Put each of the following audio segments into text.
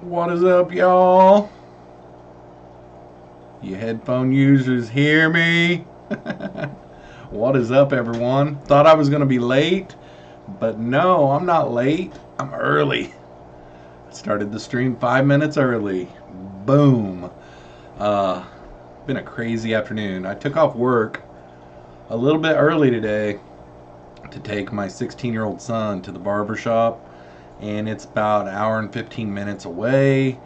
What is up, y'all? You headphone users hear me? What is up, everyone? Thought I was going to be late, but no, I'm not late. I'm early. I started the stream 5 minutes early. Boom. Uh, Been a crazy afternoon. I took off work a little bit early today to take my 16-year-old son to the barber shop, and it's about an hour and 15 minutes away.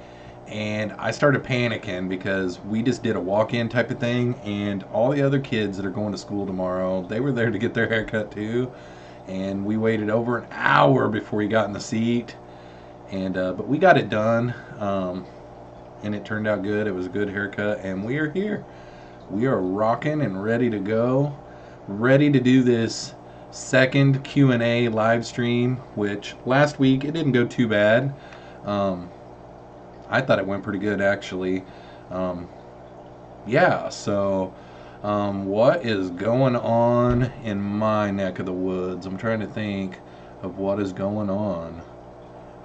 And I started panicking because we just did a walk-in type of thing, and all the other kids that are going to school tomorrow, they were there to get their haircut too. And we waited over an hour before we got in the seat, and but we got it done, and it turned out good. It was a good haircut, and we are here. We are rocking and ready to go, ready to do this second Q&A live stream, which last week it didn't go too bad. I thought it went pretty good, actually. Yeah, so what is going on in my neck of the woods? I'm trying to think of what is going on.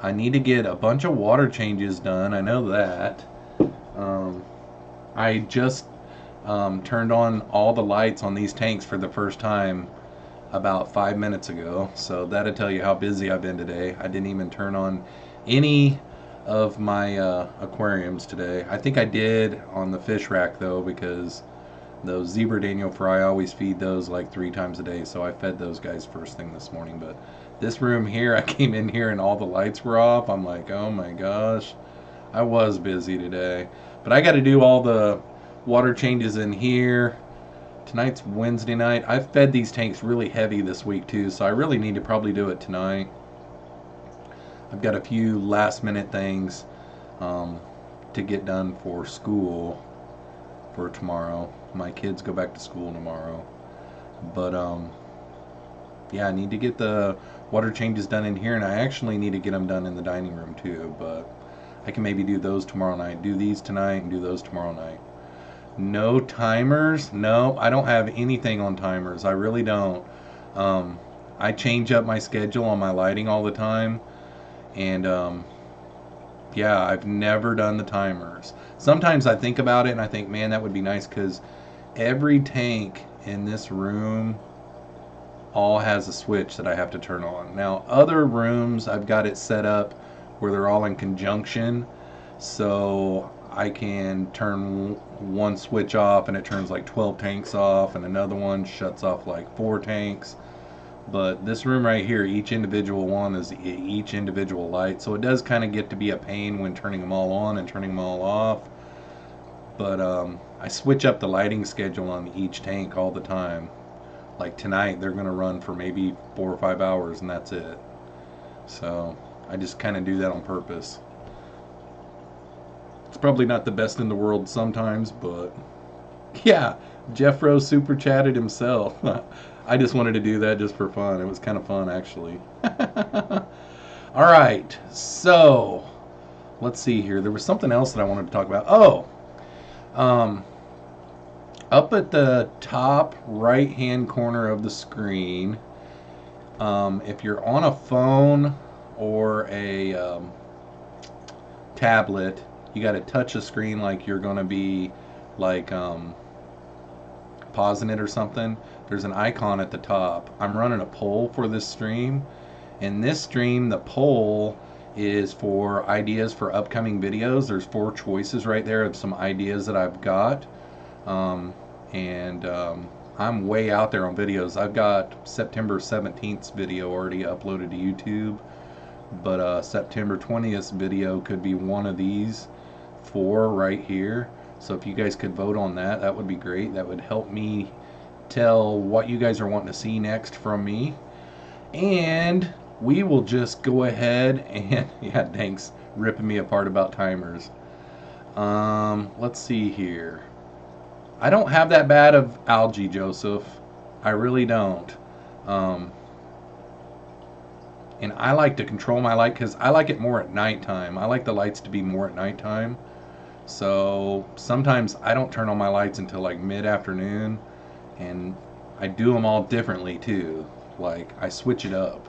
I need to get a bunch of water changes done. I know that. I just turned on all the lights on these tanks for the first time about 5 minutes ago. So that'll tell you how busy I've been today. I didn't even turn on any of my aquariums today. I think I did on the fish rack though, because those zebra Daniel fry, I always feed those like 3 times a day, so I fed those guys first thing this morning. But this room here, I came in here and all the lights were off. I'm like, oh my gosh, I was busy today. But I got to do all the water changes in here. Tonight's Wednesday night. I've fed these tanks really heavy this week too, so I really need to probably do it tonight. I've got a few last minute things to get done for school for tomorrow. My kids go back to school tomorrow. But yeah, I need to get the water changes done in here, and I actually need to get them done in the dining room too. But I can maybe do those tomorrow night. Do these tonight and do those tomorrow night. No timers? No, I don't have anything on timers. I really don't. I change up my schedule on my lighting all the time. And yeah, I've never done the timers. Sometimes I think about it and I think, man, that would be nice, because every tank in this room all has a switch that I have to turn on. Now, other rooms, I've got it set up where they're all in conjunction, so I can turn one switch off and it turns like 12 tanks off, and another one shuts off like 4 tanks. But this room right here, each individual one is each individual light, so it does kind of get to be a pain when turning them all on and turning them all off. But I switch up the lighting schedule on each tank all the time. Like tonight, they're going to run for maybe 4 or 5 hours, and that's it. So I just kind of do that on purpose. It's probably not the best in the world sometimes, but yeah, Jeffroz super chatted himself. I just wanted to do that just for fun. It was kind of fun, actually. All right, so let's see here. There was something else that I wanted to talk about. Oh, up at the top right-hand corner of the screen, if you're on a phone or a tablet, you got to touch the screen like you're going to be like pausing it or something. There's an icon at the top. I'm running a poll for this stream. In this stream, the poll is for ideas for upcoming videos. There's 4 choices right there of some ideas that I've got. I'm way out there on videos. I've got September 17th's video already uploaded to YouTube, but September 20th's video could be one of these 4 right here. So if you guys could vote on that, that would be great. That would help me tell what you guys are wanting to see next from me. And we will just go ahead and, yeah, thanks, ripping me apart about timers. Let's see here. I don't have that bad of algae, Joseph. I really don't. And I like to control my light because I like it more at nighttime. I like the lights to be more at nighttime. So sometimes I don't turn on my lights until like mid-afternoon, and I do them all differently too. Like I switch it up.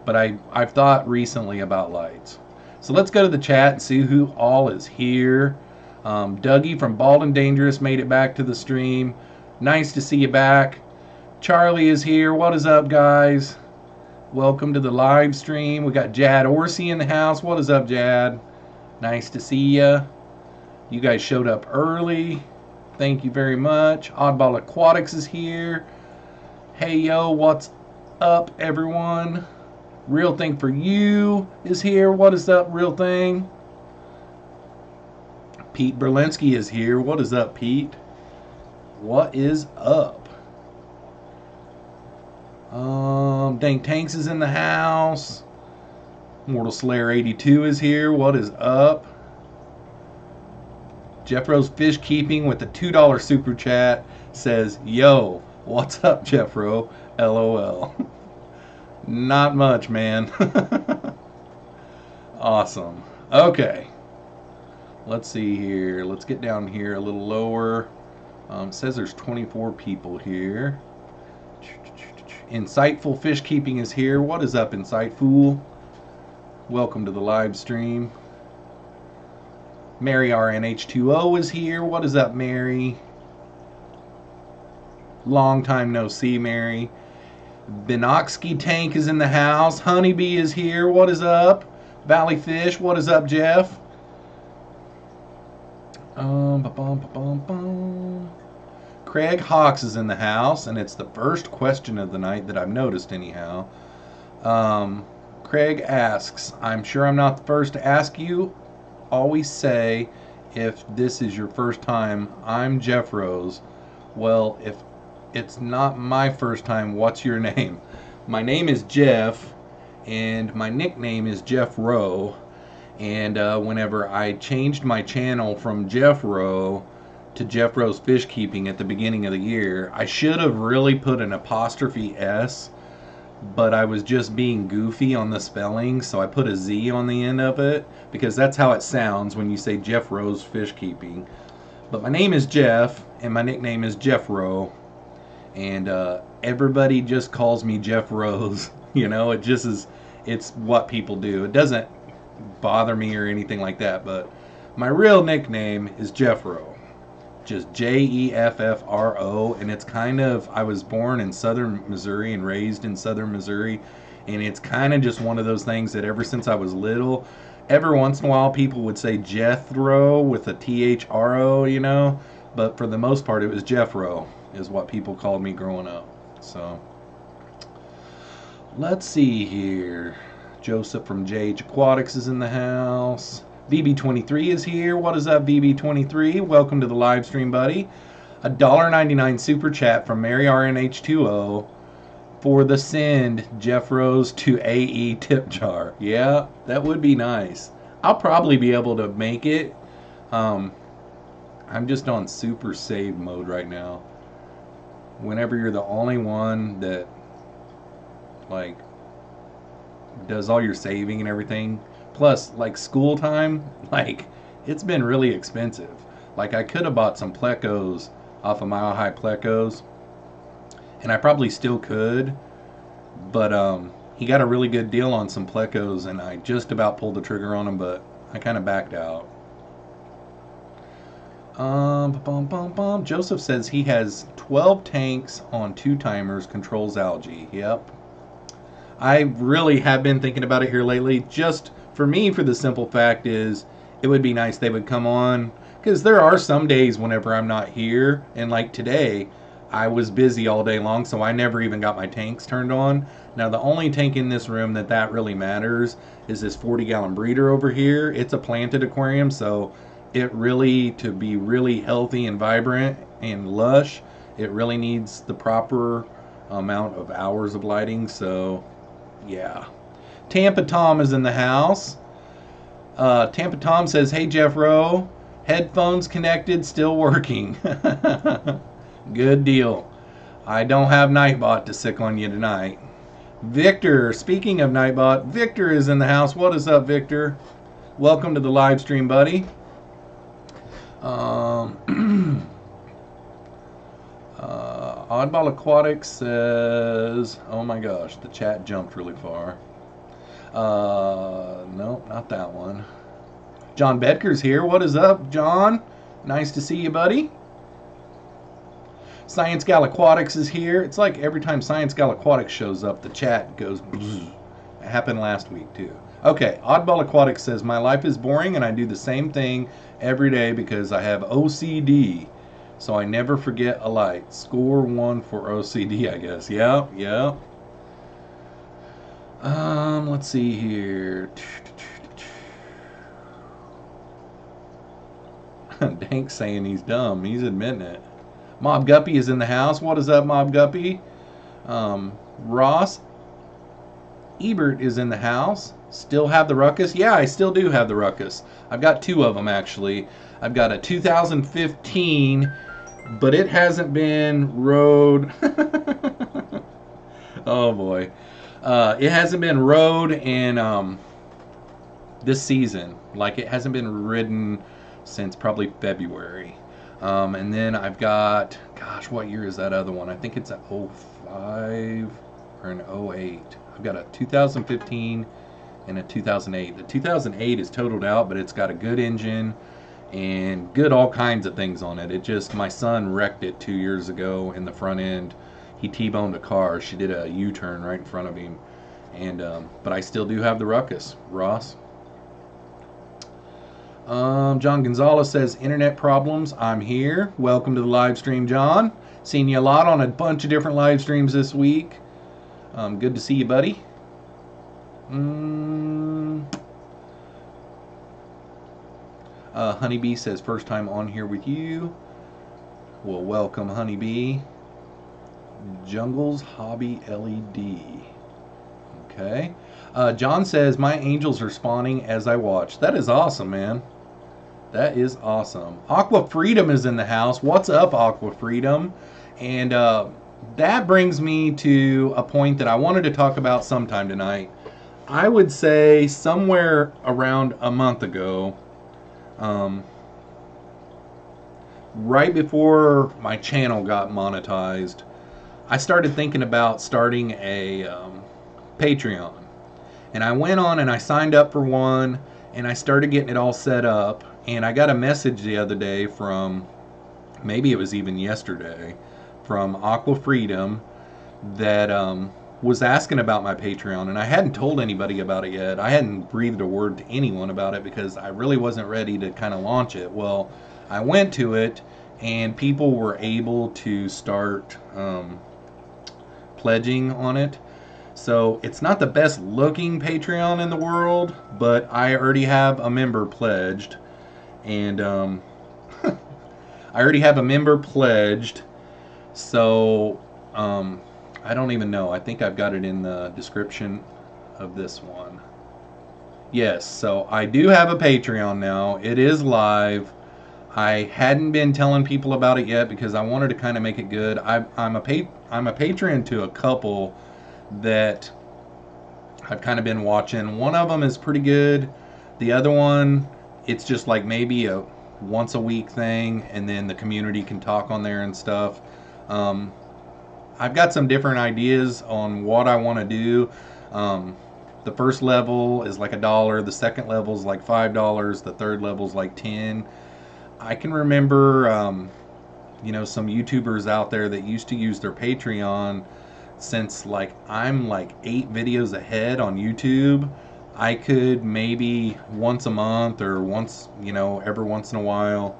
But I've thought recently about lights. So let's go to the chat and see who all is here. Dougie from Bald and Dangerous made it back to the stream. Nice to see you back. Charlie is here. What is up, guys? Welcome to the live stream. We got Jad Orsi in the house. What is up, Jad? Nice to see you. You guys showed up early. Thank you very much. Oddball Aquatics is here. Hey, yo, what's up, everyone? Real Thing for You is here. What is up, Real Thing? Pete Berlinski is here. What is up, Pete? What is up? Dank Tanks is in the house. Mortal Slayer 82 is here. What is up? Jeffroz FishKeeping with the $2 super chat says, yo, what's up, Jeffro? LOL. Not much, man. Awesome. Okay. Let's see here. Let's get down here a little lower. It says there's 24 people here. Insightful Fishkeeping is here. What is up, Insightful? Welcome to the live stream. Mary RNH2O is here. What is up, Mary? Long time no see, Mary. Binoxky Tank is in the house. Honeybee is here. What is up? Valley Fish. What is up, Jeff? Craig Hawks is in the house, and it's the first question of the night that I've noticed anyhow. Craig asks, I'm sure I'm not the first to ask you. Always say, if this is your first time, I'm Jeffroz. Well, if it's not my first time, what's your name? My name is Jeff, and my nickname is Jeffro. And whenever I changed my channel from Jeffro to Jeffroz FishKeeping at the beginning of the year, I should have really put an apostrophe S, but I was just being goofy on the spelling, so I put a Z on the end of it, because that's how it sounds when you say Jeffroz FishKeeping. But my name is Jeff, and my nickname is Jeffro, and everybody just calls me Jeffroz. You know, it just is, it's what people do. It doesn't bother me or anything like that, but my real nickname is Jeffro. Just Jeffro, and it's kind of, I was born in southern Missouri and raised in southern Missouri, and it's kind of just one of those things that ever since I was little, every once in a while people would say Jethro with a THRO, you know, but for the most part it was Jeffro is what people called me growing up. So let's see here. Joseph from JH Aquatics is in the house. VB23 is here. What is up, VB23? Welcome to the live stream, buddy. $1.99 super chat from Mary RNH2O for the send Jeffroz to AE tip jar. Yeah, that would be nice. I'll probably be able to make it. I'm just on super save mode right now. Whenever you're the only one that like does all your saving and everything, plus like school time, like it's been really expensive. Like I could have bought some plecos off of Mile High Plecos, and I probably still could, but he got a really good deal on some plecos, and I just about pulled the trigger on them, but I kind of backed out. Joseph says he has 12 tanks on 2 timers, controls algae. Yep. I really have been thinking about it here lately. Just for me, for the simple fact is, it would be nice they would come on, because there are some days whenever I'm not here, and like today, I was busy all day long, so I never even got my tanks turned on. Now, the only tank in this room that really matters is this 40-gallon breeder over here. It's a planted aquarium, so it really, to be really healthy and vibrant and lush, it really needs the proper amount of hours of lighting, so yeah. Tampa Tom is in the house. Tampa Tom says, hey Jeffro, headphones connected, still working. Good deal. I don't have Nightbot to sick on you tonight. Victor, speaking of Nightbot, Victor is in the house. What is up, Victor? Welcome to the live stream, buddy. Oddball Aquatics says, oh my gosh, the chat jumped really far. Nope, Not that one. John Bedker's here. What is up, John? Nice to see you, buddy. Science Gal Aquatics is here. It's like every time Science Gal Aquatics shows up, the chat goes bzzz. It happened last week, too. Okay, Oddball Aquatics says, my life is boring and I do the same thing every day because I have OCD. So I never forget a light. Score 1 for OCD, I guess. Yeah, yeah. Let's see here. Dank's saying he's dumb. He's admitting it. Mob Guppy is in the house. What is up, Mob Guppy? Ross Ebert is in the house. Still have the Ruckus? Yeah, I still do have the Ruckus. I've got 2 of them, actually. I've got a 2015, but it hasn't been rode. Oh, boy. It hasn't been rode in this season. Like, it hasn't been ridden since probably February. And then I've got, gosh, what year is that other one? I think it's an 05 or an 08. I've got a 2015 and a 2008. The 2008 is totaled out, but it's got a good engine and good all kinds of things on it. It just, my son wrecked it 2 years ago in the front end. He T-boned a car. She did a U-turn right in front of him. And but I still do have the Ruckus, Ross. John Gonzalez says, internet problems, I'm here. Welcome to the live stream, John. Seen you a lot on a bunch of different live streams this week. Good to see you, buddy. Honeybee says, first time on here with you. Well, welcome, Honeybee. Jungles Hobby LED. Okay. John says, my angels are spawning as I watch. That is awesome, man. That is awesome. Aqua Freedom is in the house. What's up, Aqua Freedom? And that brings me to a point that I wanted to talk about sometime tonight. I would say somewhere around a month ago, right before my channel got monetized, I started thinking about starting a Patreon. And I went on and I signed up for one, and I started getting it all set up. And I got a message the other day from, maybe it was even yesterday, from Aqua Freedom that was asking about my Patreon. And I hadn't told anybody about it yet. I hadn't breathed a word to anyone about it because I really wasn't ready to kind of launch it. Well, I went to it and people were able to start pledging on it. So it's not the best looking Patreon in the world, but I already have a member pledged. And I already have a member pledged. So I don't even know. I think I've got it in the description of this one. Yes, so I do have a Patreon now. It is live. I hadn't been telling people about it yet because I wanted to kind of make it good. I'm a patron to a couple that I've kind of been watching. One of them is pretty good. The other one, it's just like maybe a once a week thing, and then the community can talk on there and stuff. I've got some different ideas on what I want to do. The first level is like $1. The second level is like $5. The third level is like $10. I can remember, you know, some YouTubers out there that used to use their Patreon. Since like I'm like 8 videos ahead on YouTube, I could maybe once a month or once, you know, every once in a while,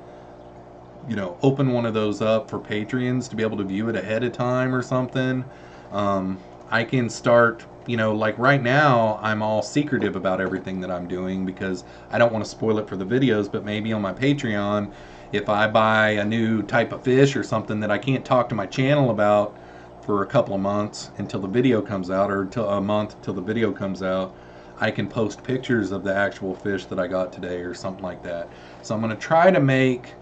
you know, open one of those up for Patreons to be able to view it ahead of time or something. I can start, you know, like right now I'm all secretive about everything that I'm doing because I don't want to spoil it for the videos, but maybe on my Patreon, if I buy a new type of fish or something that I can't talk to my channel about for a couple of months until the video comes out, or until a month till the video comes out, I can post pictures of the actual fish that I got today or something like that. So I'm going to try to make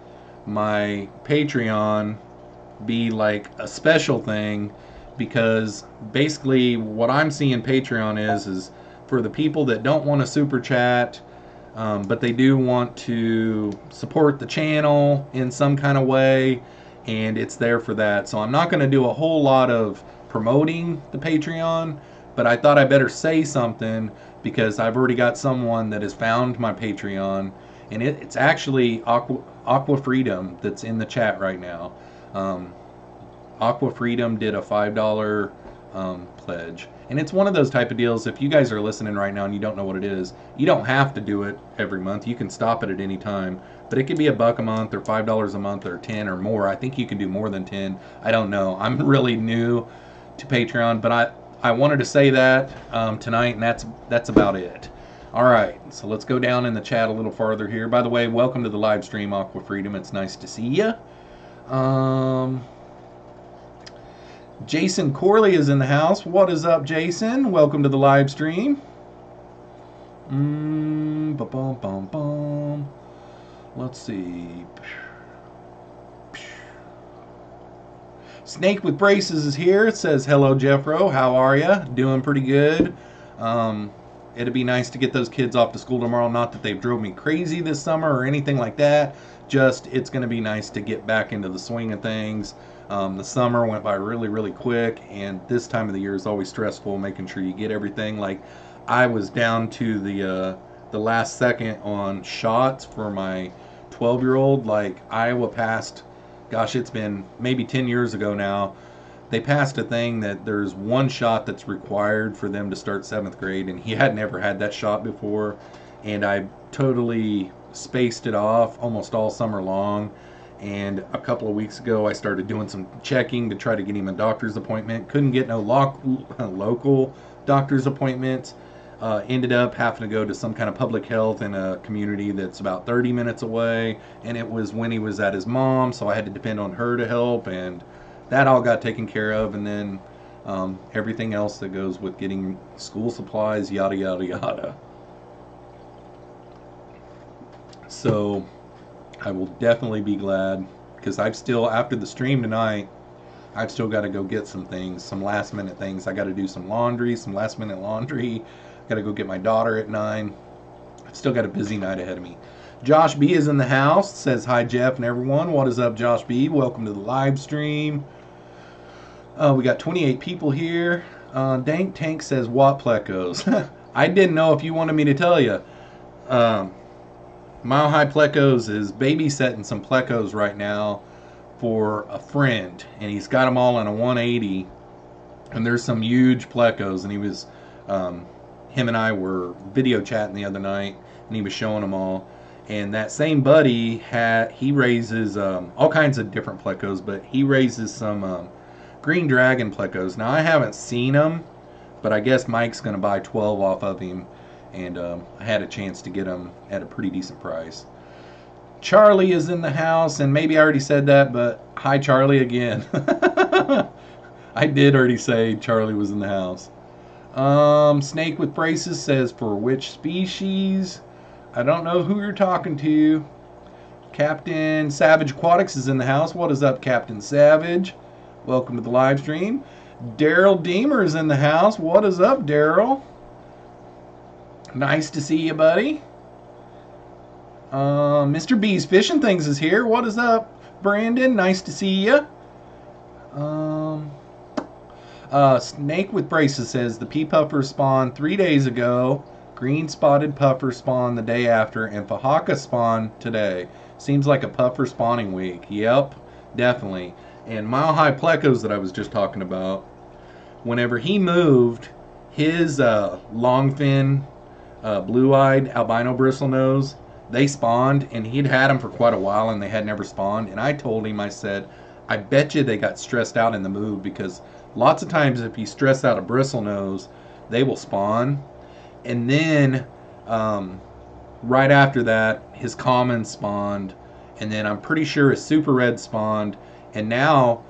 my Patreon be like a special thing, because basically what I'm seeing Patreon is for the people that don't want to super chat, but they do want to support the channel in some kind of way, and it's there for that. So I'm not going to do a whole lot of promoting the Patreon, but I thought I better say something because I've already got someone that has found my Patreon, and it's actually Aqua Freedom that's in the chat right now. Aqua Freedom did a $5 pledge. And it's one of those type of deals, if you guys are listening right now and you don't know what it is, you don't have to do it every month. You can stop it at any time. But it could be $1 a month or $5 a month or 10 or more. I think you can do more than 10. I don't know. I'm really new to Patreon, but I wanted to say that tonight, and that's about it. All right, so let's go down in the chat a little farther here. By the way, welcome to the live stream, Aqua Freedom. It's nice to see you. Jason Corley is in the house. What is up, Jason? Welcome to the live stream. Let's see. Snake with Braces is here. It says, hello, Jeffro. How are you? Doing pretty good. It'd be nice to get those kids off to school tomorrow. Not that they've drove me crazy this summer or anything like that. Just, it's going to be nice to get back into the swing of things. The summer went by really, really quick, and this time of the year is always stressful, making sure you get everything. Like, I was down to the last second on shots for my 12-year-old. Like, Iowa passed, gosh, it's been maybe 10 years ago now. They passed a thing that there's one shot that's required for them to start 7th grade, and he had never had that shot before, and I totally spaced it off almost all summer long. And a couple of weeks ago, I started doing some checking to try to get him a doctor's appointment. Couldn't get no local doctor's appointments. Ended up having to go to some kind of public health in a community that's about 30 minutes away. And it was when he was at his mom, so I had to depend on her to help. And that all got taken care of. And then everything else that goes with getting school supplies, yada, yada, yada. So I will definitely be glad, because I've still, after the stream tonight, I've still got to go get some things, some last minute things. I got to do some laundry, some last minute laundry. Got to go get my daughter at 9. I've still got a busy night ahead of me. Josh B is in the house, says hi Jeff and everyone. What is up, Josh B? Welcome to the live stream. We got 28 people here. Dank Tank says what plecos. I didn't know if you wanted me to tell you. Mile High Plecos is babysitting some plecos right now for a friend, and he's got them all in a 180, and there's some huge plecos, and he was him and I were video chatting the other night, and he was showing them all. And that same buddy he raises all kinds of different plecos, but he raises some green dragon plecos. Now I haven't seen them, but I guess Mike's gonna buy 12 off of him. And I had a chance to get them at a pretty decent price. Charlie is in the house, and maybe I already said that, but hi Charlie again. I did already say Charlie was in the house. Snake with Braces says, for which species? I don't know who you're talking to. Captain Savage Aquatics is in the house. What is up, Captain Savage? Welcome to the live stream. Daryl Deemer is in the house. What is up, Daryl? Nice to see you, buddy. Mr. B's Fishing Things is here. What is up, Brandon? Nice to see you. Snake with Braces says the pea puffer spawned 3 days ago. Green spotted puffer spawned the day after, and Fahaka spawned today. Seems like a puffer spawning week. Yep, definitely. And Mile High Plecos that I was just talking about, whenever he moved, his longfin, blue-eyed albino bristlenose, they spawned, and he'd had them for quite a while, and they had never spawned. And I told him, I said, I bet you they got stressed out in the move, because lots of times if you stress out a bristlenose, they will spawn. And then right after that, his common spawned, and then I'm pretty sure his super red spawned. And now,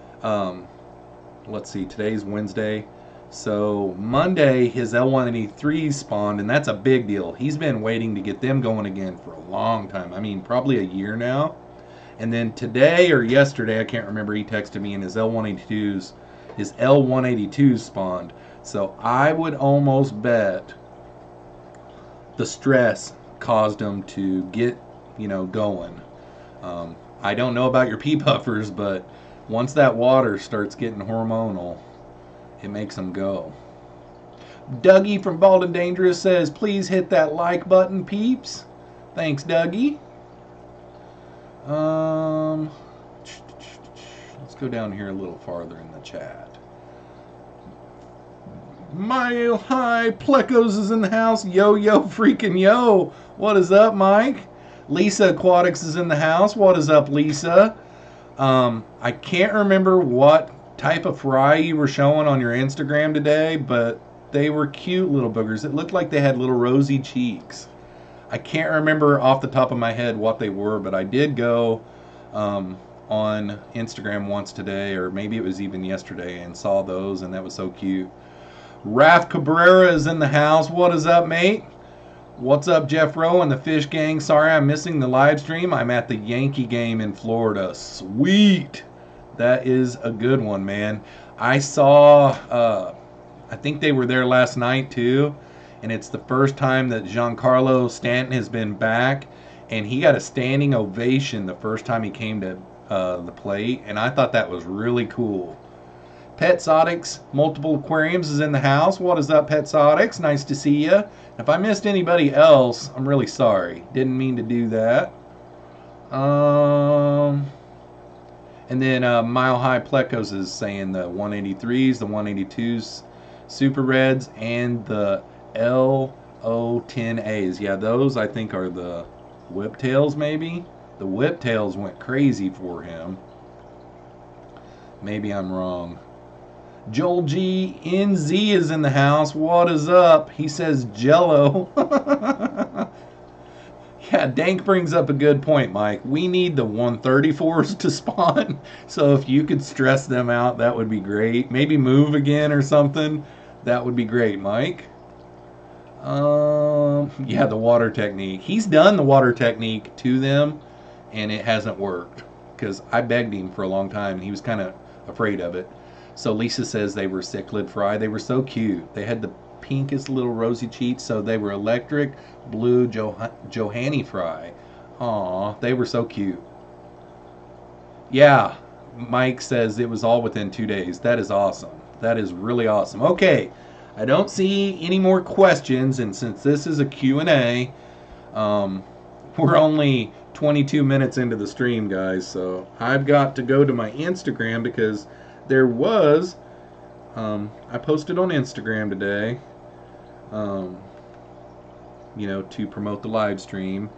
let's see, today's Wednesday. So Monday, his L183 spawned, and that's a big deal. He's been waiting to get them going again for a long time. I mean, probably a year now. And then today or yesterday, I can't remember, he texted me, and his L182s spawned. So I would almost bet the stress caused him to get, going. I don't know about your pea puffers, but once that water starts getting hormonal, it makes them go. Dougie from Bald and Dangerous says, please hit that like button, peeps. Thanks, Dougie. Let's go down here a little farther in the chat. Mile High Plecos is in the house. Yo, yo, freaking yo. What is up, Mike? Lisa Aquatics is in the house. What is up, Lisa? I can't remember what type of fry you were showing on your Instagram today, but they were cute little boogers. It looked like they had little rosy cheeks. I can't remember off the top of my head what they were, but I did go on Instagram once today, or maybe it was even yesterday, and saw those, and that was so cute. Raph Cabrera is in the house. What is up, mate? What's up, Jeffro and the Fish Gang? Sorry I'm missing the live stream. I'm at the Yankee game in Florida. Sweet. That is a good one, man. I saw, I think they were there last night too, and it's the first time that Giancarlo Stanton has been back, and he got a standing ovation the first time he came to the plate, and I thought that was really cool. Petsotics Multiple Aquariums is in the house. What is up, Petsotics? Nice to see you. If I missed anybody else, I'm really sorry. Didn't mean to do that. And then Mile High Plecos is saying the 183s, the 182s, Super Reds, and the LO10As. Yeah, those I think are the Whiptails maybe. The Whiptails went crazy for him. Maybe I'm wrong. Joel G. NZ is in the house. What is up? He says Jello. Yeah, Dank brings up a good point, Mike. We need the 134s to spawn. So if you could stress them out, that would be great. Maybe move again or something. That would be great, Mike. Yeah, the water technique. He's done the water technique to them, and it hasn't worked. Because I begged him for a long time, and he was kind of afraid of it. So Lisa says they were cichlid fry. They were so cute. They had the pinkest little rosy cheeks, so they were electric blue Johanny fry. Aw, they were so cute. Yeah, Mike says it was all within 2 days. That is awesome. That is really awesome. Okay, I don't see any more questions, and since this is a Q&A, we're only 22 minutes into the stream, guys, so I've got to go to my Instagram because there was, I posted on Instagram today, you know, to promote the live stream,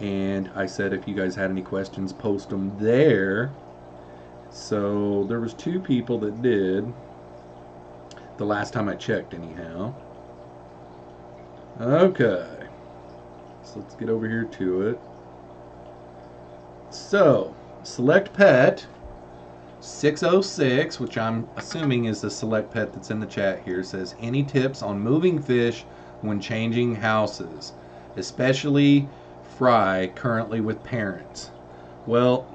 and I said if you guys had any questions, post them there. So there was 2 people that did, the last time I checked anyhow. Okay, so let's get over here to it. So, Select Pet 606, which I'm assuming is the Select Pet that's in the chat here, says, any tips on moving fish when changing houses, especially fry currently with parents? Well,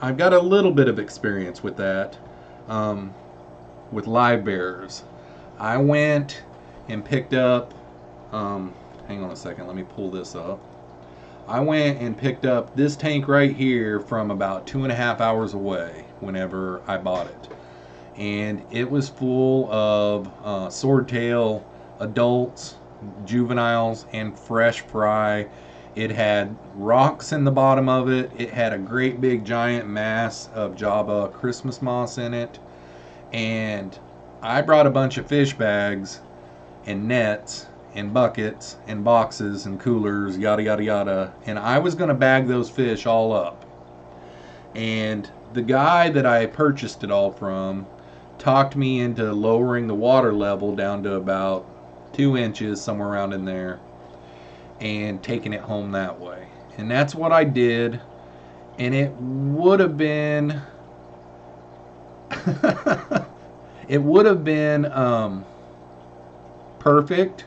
I've got a little bit of experience with that, with live bearers. I went and picked up, hang on a second, let me pull this up. I went and picked up this tank right here from about 2.5 hours away whenever I bought it. And it was full of swordtail adults, juveniles, and fresh fry. It had rocks in the bottom of it. It had a great big giant mass of Java Christmas moss in it. And I brought a bunch of fish bags and nets and buckets and boxes and coolers, yada yada yada, and I was going to bag those fish all up. And the guy that I purchased it all from talked me into lowering the water level down to about 2 inches, somewhere around in there, and taking it home that way. And that's what I did, and it would have been it would have been perfect,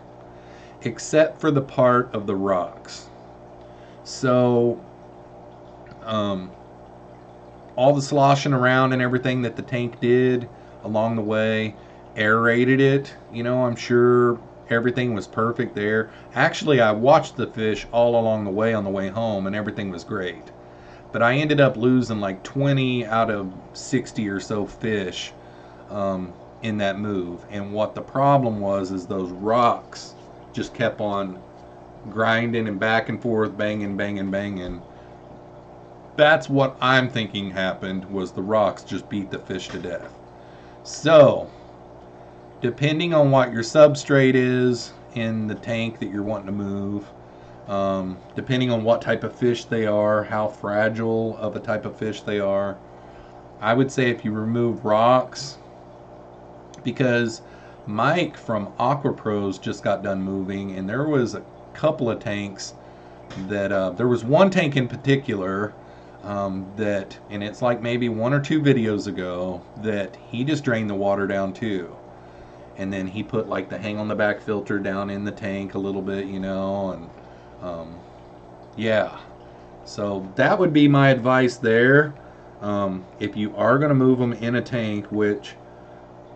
except for the part of the rocks. So all the sloshing around and everything that the tank did along the way aerated it. You know, I'm sure everything was perfect there. Actually, I watched the fish all along the way on the way home, and everything was great. But I ended up losing like 20 out of 60 or so fish in that move. And what the problem was is those rocks just kept on grinding and back and forth, banging, banging, banging. That's what I'm thinking happened, was the rocks just beat the fish to death. So, depending on what your substrate is in the tank that you're wanting to move, depending on what type of fish they are, how fragile of a type of fish they are, I would say if you remove rocks, because Mike from Aqua Pros just got done moving, and there was a couple of tanks that there was one tank in particular that, and it's like maybe 1 or 2 videos ago, that he just drained the water down too, and then he put like the hang on the back filter down in the tank a little bit, you know, and yeah, so that would be my advice there. If you are going to move them in a tank, which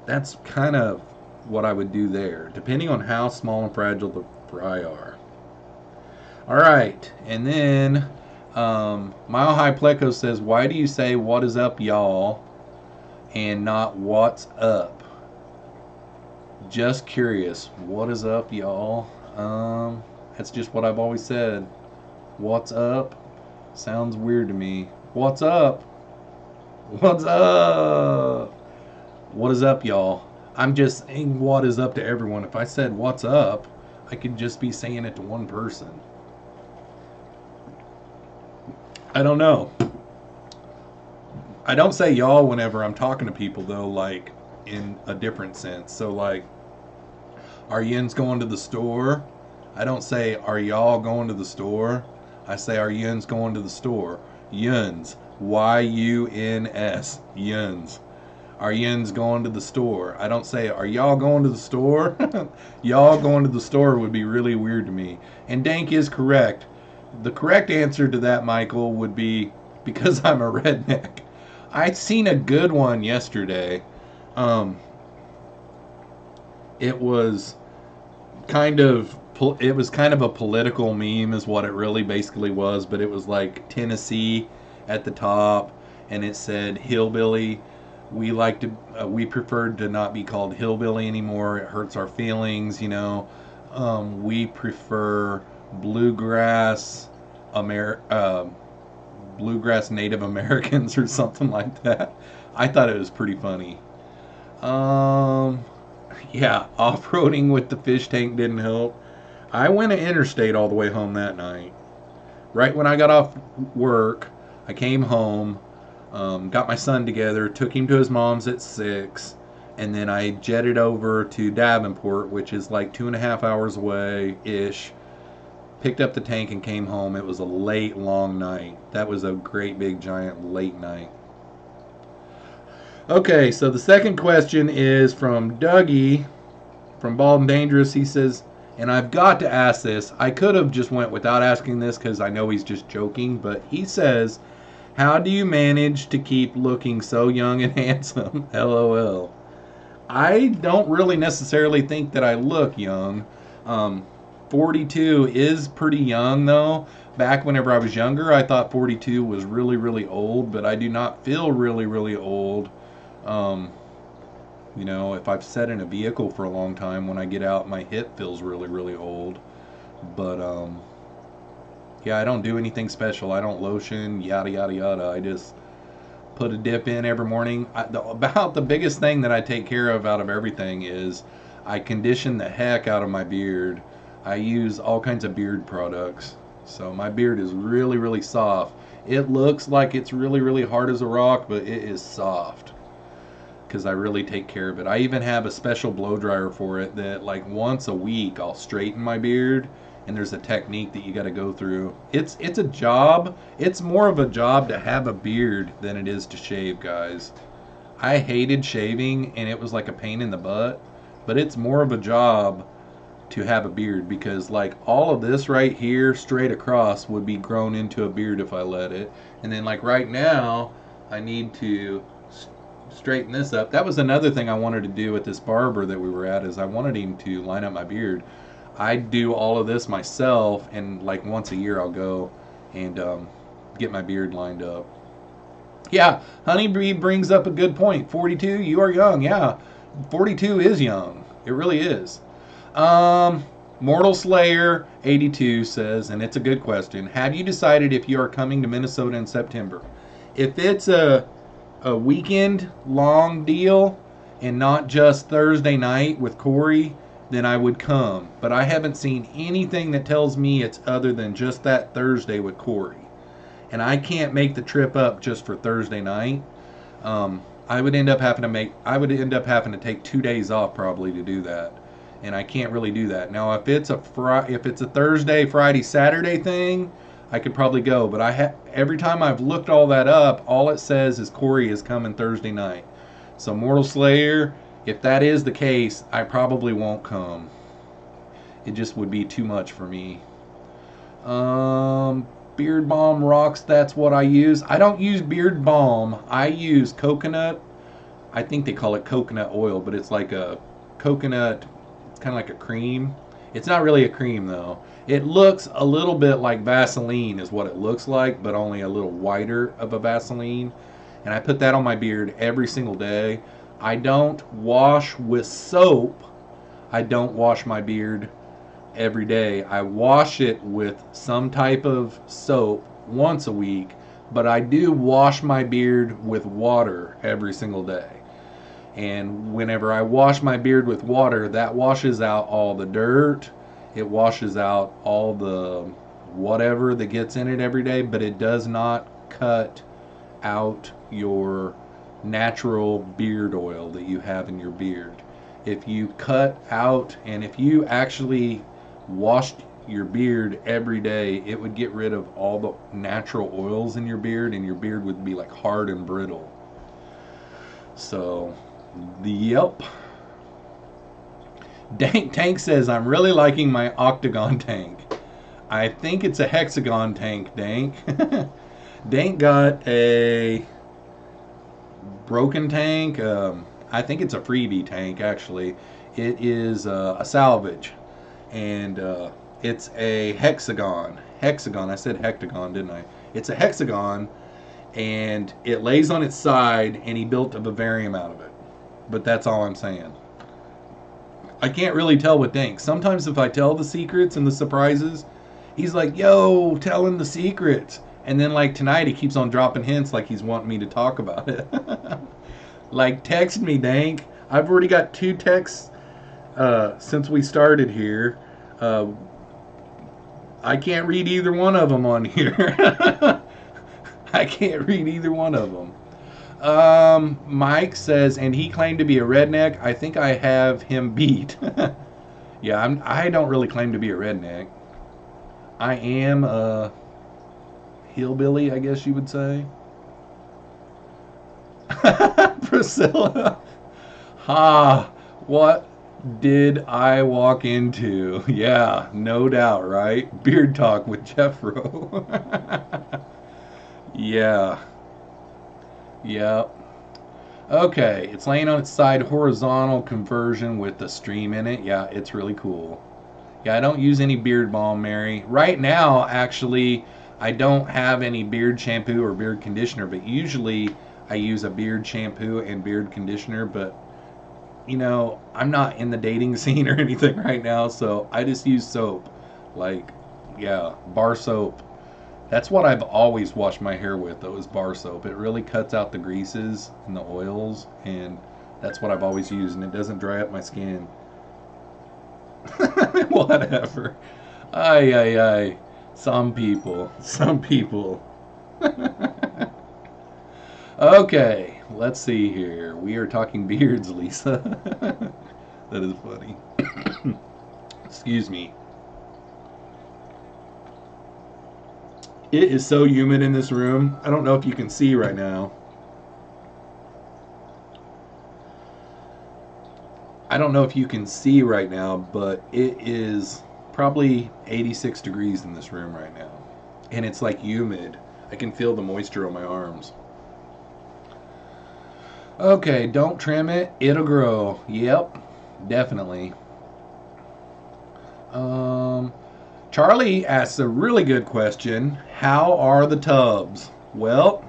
that's kind of what I would do there, depending on how small and fragile the fry are. All right, and then Mile High Pleco says, why do you say what is up y'all and not what's up? Just curious, what is up y'all? That's just what I've always said. What's up? Sounds weird to me. What's up? What's up? What is up, y'all? I'm just saying what is up to everyone. If I said what's up, I could just be saying it to one person. I don't know. I don't say y'all whenever I'm talking to people, though, like in a different sense. So, like, are yins going to the store? I don't say, are y'all going to the store? I say, are yins going to the store? Yins. Y-U-N-S. Yins. Are yins going to the store? I don't say, are y'all going to the store? Y'all going to the store would be really weird to me. And Dank is correct. The correct answer to that, Michael, would be because I'm a redneck. I'd seen a good one yesterday. It was kind of a political meme is what it really basically was, but it was like Tennessee at the top, and it said hillbilly. We preferred to not be called hillbilly anymore. It hurts our feelings, you know. We prefer bluegrass bluegrass Native Americans or something like that. I thought it was pretty funny. Yeah, off-roading with the fish tank didn't help. I went to interstate all the way home that night. Right when I got off work, I came home, got my son together, took him to his mom's at 6, and then I jetted over to Davenport, which is like 2.5 hours away-ish, picked up the tank and came home. It was a late, long night. That was a great, big, giant late night. Okay, so the second question is from Dougie from Bald and Dangerous. He says, and I've got to ask this. I could have just went without asking this because I know he's just joking, but he says, how do you manage to keep looking so young and handsome? LOL. I don't really necessarily think that I look young. 42 is pretty young, though. Back whenever I was younger, I thought 42 was really, really old, but I do not feel really, really old. You know, if I've sat in a vehicle for a long time, when I get out, my hip feels really, really old. But, yeah, I don't do anything special. I don't lotion, yada, yada, yada. I just put a dip in every morning. About the biggest thing that I take care of out of everything is I condition the heck out of my beard. I use all kinds of beard products. So my beard is really, really soft. It looks like it's really, really hard as a rock, but it is soft because I really take care of it. I even have a special blow dryer for it that like once a week I'll straighten my beard, and there's a technique that you got to go through. It's a job. It's more of a job to have a beard than it is to shave, guys. I hated shaving and it was like a pain in the butt, but it's more of a job to have a beard because like all of this right here straight across would be grown into a beard if I let it. And then like right now I need to straighten this up. That was another thing I wanted to do with this barber that we were at, is I wanted him to line up my beard. I do all of this myself, and like once a year I'll go and get my beard lined up. Yeah, Honeybee brings up a good point. 42, you are young. Yeah, 42 is young. It really is. Mortal Slayer 82 says, and it's a good question, have you decided if you are coming to Minnesota in September? If it's a weekend long deal and not just Thursday night with Corey, then I would come. But I haven't seen anything that tells me it's other than just that Thursday with Corey. And I can't make the trip up just for Thursday night. I would end up having to take 2 days off probably to do that. And I can't really do that. Now if it's a Thursday, Friday, Saturday thing, I could probably go, but every time I've looked all that up, all it says is Corey is coming Thursday night. So Mortal Slayer, if that is the case, I probably won't come. It just would be too much for me. Beard balm rocks, that's what I use. I don't use beard balm. I use coconut. I think they call it coconut oil, but it's like a coconut, it's kind of like a cream. It's not really a cream though. It looks a little bit like Vaseline is what it looks like, but only a little whiter of a Vaseline. And I put that on my beard every single day. I don't wash with soap. I don't wash my beard every day. I wash it with some type of soap once a week, but I do wash my beard with water every single day. And whenever I wash my beard with water, that washes out all the dirt. It washes out all the whatever that gets in it every day, but it does not cut out your natural beard oil that you have in your beard. If you cut out, and if you actually washed your beard every day, it would get rid of all the natural oils in your beard, and your beard would be like hard and brittle. So, yep. Tank says, I'm really liking my octagon tank. I think it's a hexagon tank, Dank. Dank got a broken tank. I think it's a freebie tank, actually. It is a salvage. And it's a hexagon. Hexagon, I said hectagon, didn't I? It's a hexagon, and it lays on its side, and he built a vivarium out of it. But that's all I'm saying. I can't really tell with Dank. Sometimes if I tell the secrets and the surprises, he's like, yo, tell him the secrets. And then like tonight he keeps on dropping hints like he's wanting me to talk about it. Like, text me, Dank. I've already got 2 texts since we started here. I can't read either one of them on here. I can't read either one of them. Mike says, and he claimed to be a redneck. I think I have him beat. Yeah, I don't really claim to be a redneck. I am a hillbilly, I guess you would say. Priscilla. Ha, what did I walk into? Yeah, no doubt, right? Beard talk with Jeffro. Yeah. Yep. Okay, it's laying on its side, horizontal conversion with the stream in it. Yeah, it's really cool. Yeah, I don't use any beard balm, Mary. Right now, actually, I don't have any beard shampoo or beard conditioner, but usually I use a beard shampoo and beard conditioner, but you know, I'm not in the dating scene or anything right now, so I just use soap. Like, yeah, bar soap. That's what I've always washed my hair with, though, is bar soap. It really cuts out the greases and the oils, and that's what I've always used, and it doesn't dry up my skin. Whatever. Ay. Some people. Okay, let's see here. We are talking beards, Lisa. That is funny. Excuse me. It is so humid in this room. I don't know if you can see right now. I don't know if you can see right now, but it is probably 86 degrees in this room right now. And it's like humid. I can feel the moisture on my arms. Okay, don't trim it. It'll grow. Yep, definitely. Charlie asks a really good question. How are the tubs? Well,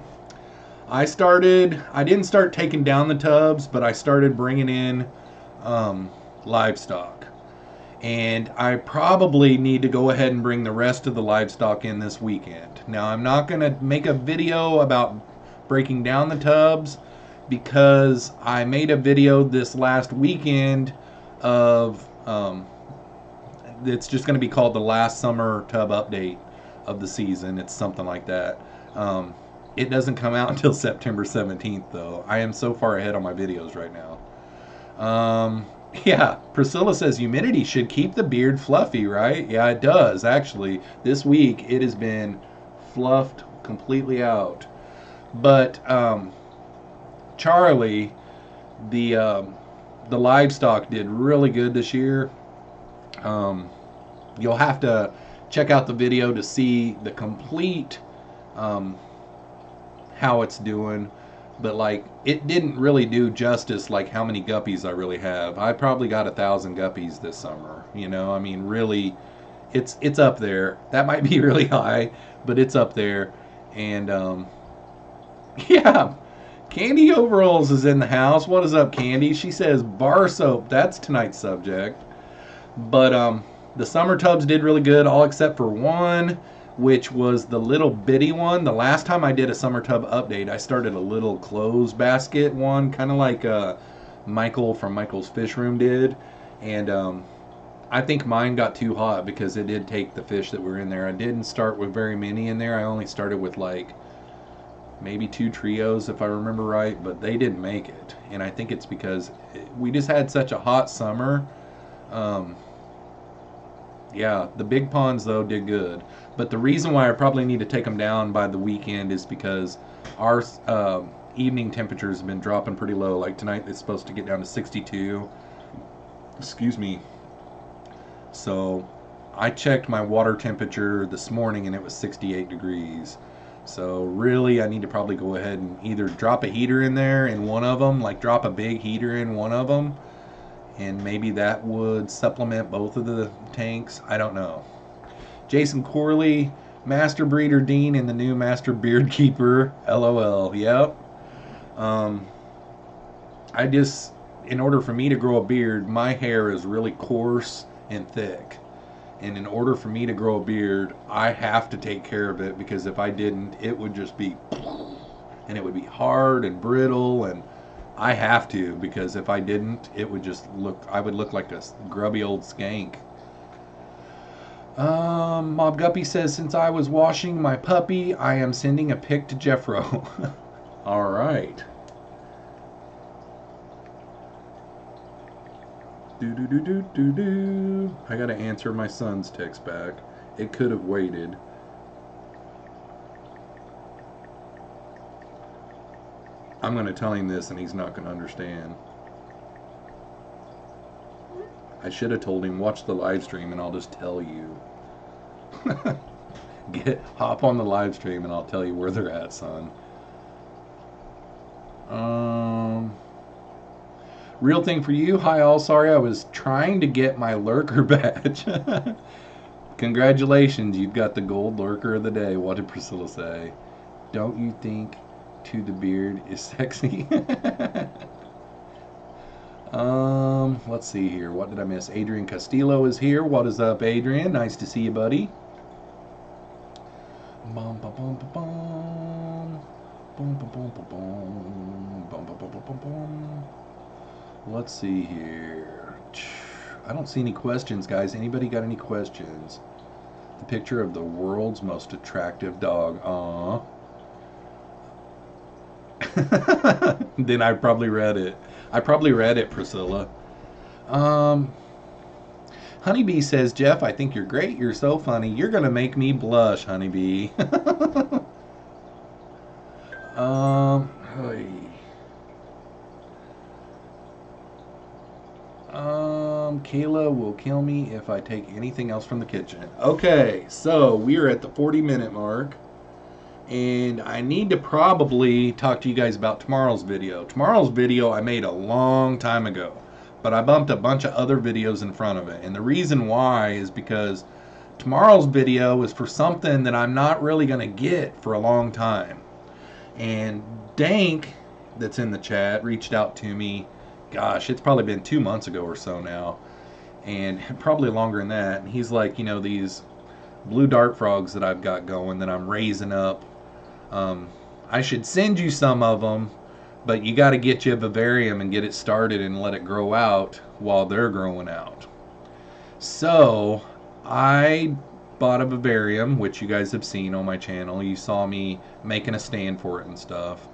I didn't start taking down the tubs, but I started bringing in livestock. And I probably need to go ahead and bring the rest of the livestock in this weekend. Now, I'm not going to make a video about breaking down the tubs because I made a video this last weekend of, it's just going to be called the last summer tub update of the season. It's something like that. It doesn't come out until September 17th, though. I am so far ahead on my videos right now. Yeah, Priscilla says humidity should keep the beard fluffy, right? Yeah, it does, actually. This week, it has been fluffed completely out. But Charlie, the livestock did really good this year. You'll have to check out the video to see the complete how it's doing. But like, it didn't really do justice like how many guppies I really have. I probably got 1,000 guppies this summer. You know, I mean, really, it's up there. That might be really high, but it's up there. And yeah, Candy Overalls is in the house. What is up, Candy? She says bar soap. That's tonight's subject. But the summer tubs did really good, all except for one, which was the little bitty one. The last time I did a summer tub update, I started a little clothes basket one, kind of like Michael from Michael's Fish Room did. And I think mine got too hot because it did take the fish that were in there. I didn't start with very many in there. I only started with like maybe 2 trios if I remember right, but they didn't make it. And I think it's because we just had such a hot summer. Yeah, the big ponds though did good. But the reason why I probably need to take them down by the weekend is because our evening temperatures have been dropping pretty low. Like tonight it's supposed to get down to 62. Excuse me. So I checked my water temperature this morning and it was 68 degrees. So really I need to probably go ahead and either drop a heater in there in one of them, like drop a big heater in one of them, and maybe that would supplement both of the tanks. I don't know. Jason Corley, Master Breeder Dean and the new Master Beard Keeper. LOL. Yep. I just, in order for me to grow a beard, my hair is really coarse and thick. And in order for me to grow a beard, I have to take care of it, because if I didn't, it would just be, and it would be hard and brittle, and I have to, because if I didn't, it would just look, I would look like a grubby old skank. Mob Guppy says, since I was washing my puppy, I am sending a pic to Jeffro. All right. I gotta answer my son's text back. It could have waited. I'm gonna tell him this and he's not gonna understand. I should have told him watch the live stream and I'll just tell you. Hop on the live stream and I'll tell you where they're at, son. Real thing for you. Hi all, sorry I was trying to get my lurker badge. Congratulations, you've got the gold lurker of the day. What did Priscilla say? Don't you think to the beard is sexy? Let's see here. What did I miss? Adrian Castillo is here. What is up, Adrian? Nice to see you, buddy. Bum, bum, bum, bum, bum. Bum, bum, bum, bum, bum. Bum, bum, bum, bum, bum, bum. Let's see here. I don't see any questions, guys. Anybody got any questions? The picture of the world's most attractive dog. Aww. Then I probably read it. I probably read it, Priscilla. Honeybee says, Jeff, I think you're great. You're so funny. You're going to make me blush, Honeybee. Kayla will kill me if I take anything else from the kitchen. Okay, so we are at the 40-minute mark. And I need to probably talk to you guys about tomorrow's video. Tomorrow's video I made a long time ago, but I bumped a bunch of other videos in front of it. And the reason why is because tomorrow's video is for something that I'm not really going to get for a long time. And Dank, that's in the chat, reached out to me. Gosh, it's probably been 2 months ago or so now, and probably longer than that. And he's like, you know, these blue dart frogs that I've got going that I'm raising up. I should send you some of them, but you got to get you a vivarium and get it started and let it grow out while they're growing out. So I bought a vivarium, which you guys have seen on my channel. You saw me making a stand for it and stuff.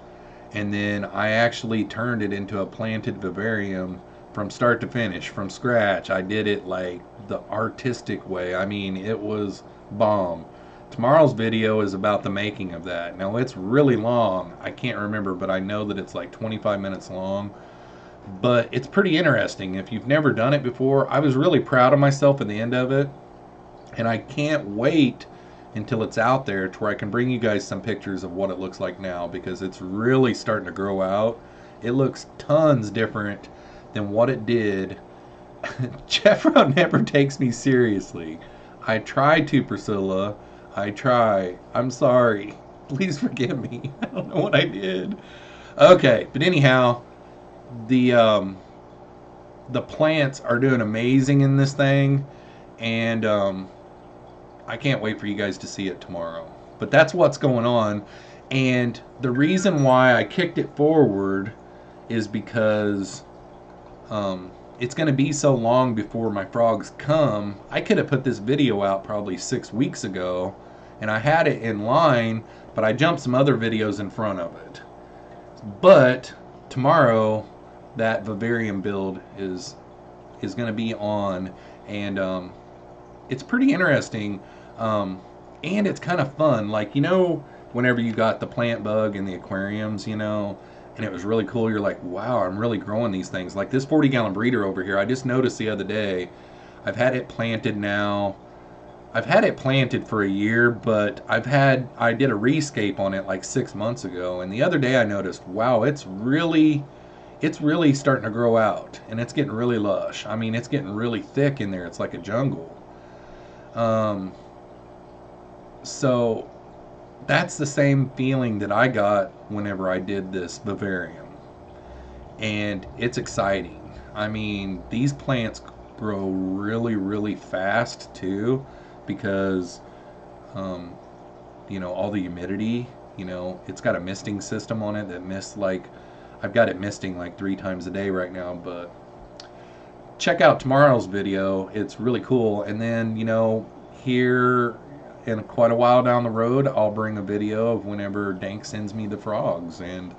And then I actually turned it into a planted vivarium from start to finish, from scratch. I did it like the artistic way. I mean, it was bomb. Tomorrow's video is about the making of that. Now, it's really long. I can't remember, but I know that it's like 25 minutes long. But it's pretty interesting. If you've never done it before, I was really proud of myself at the end of it. And I can't wait until it's out there to where I can bring you guys some pictures of what it looks like now, because it's really starting to grow out. It looks tons different than what it did. Jeffroz never takes me seriously. I try to, Priscilla. I try. I'm sorry. Please forgive me. I don't know what I did. Okay, but anyhow, the plants are doing amazing in this thing, and I can't wait for you guys to see it tomorrow. But that's what's going on, and the reason why I kicked it forward is because it's going to be so long before my frogs come. I could have put this video out probably 6 weeks ago, and I had it in line, but I jumped some other videos in front of it. But tomorrow, that vivarium build is going to be on, and it's pretty interesting, and it's kind of fun. Like, you know, whenever you got the plant bug in the aquariums, you know, and it was really cool. You're like, wow, I'm really growing these things. Like this 40-gallon breeder over here, I just noticed the other day. I've had it planted now. I've had it planted for a year, but I did a rescape on it like 6 months ago, and the other day I noticed, wow, it's really starting to grow out, and it's getting really lush. I mean, it's getting really thick in there. It's like a jungle. So that's the same feeling that I got whenever I did this vivarium, and it's exciting. I mean, these plants grow really, really fast too, because you know, all the humidity. You know, it's got a misting system on it that mists, like, I've got it misting like 3 times a day right now. But check out tomorrow's video. It's really cool. And then, you know, here in quite a while down the road, I'll bring a video of whenever Dank sends me the frogs, and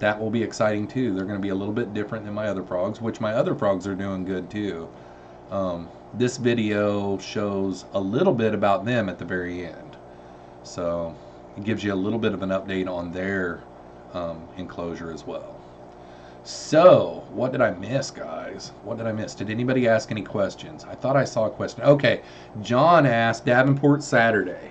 that will be exciting too. They're going to be a little bit different than my other frogs, which my other frogs are doing good too. This video shows a little bit about them at the very end, so it gives you a little bit of an update on their enclosure as well. So, what did I miss, guys? What did I miss? Did anybody ask any questions? I thought I saw a question. Okay, John asked, Davenport Saturday.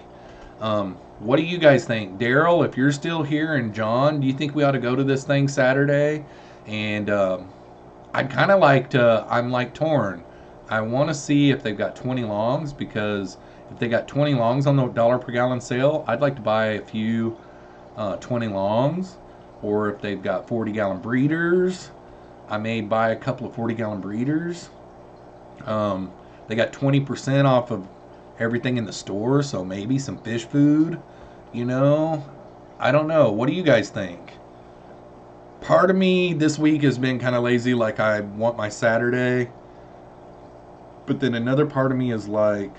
What do you guys think? Daryl, if you're still here, and John, do you think we ought to go to this thing Saturday? And I'd kind of like to, I'm like torn. I want to see if they've got 20 longs, because if they got 20 longs on the $1 per gallon sale, I'd like to buy a few 20 longs. Or if they've got 40-gallon breeders, I may buy a couple of 40-gallon breeders. They got 20% off of everything in the store, so maybe some fish food, you know. I don't know. What do you guys think? Part of me this week has been kind of lazy, like I want my Saturday. But then another part of me is like,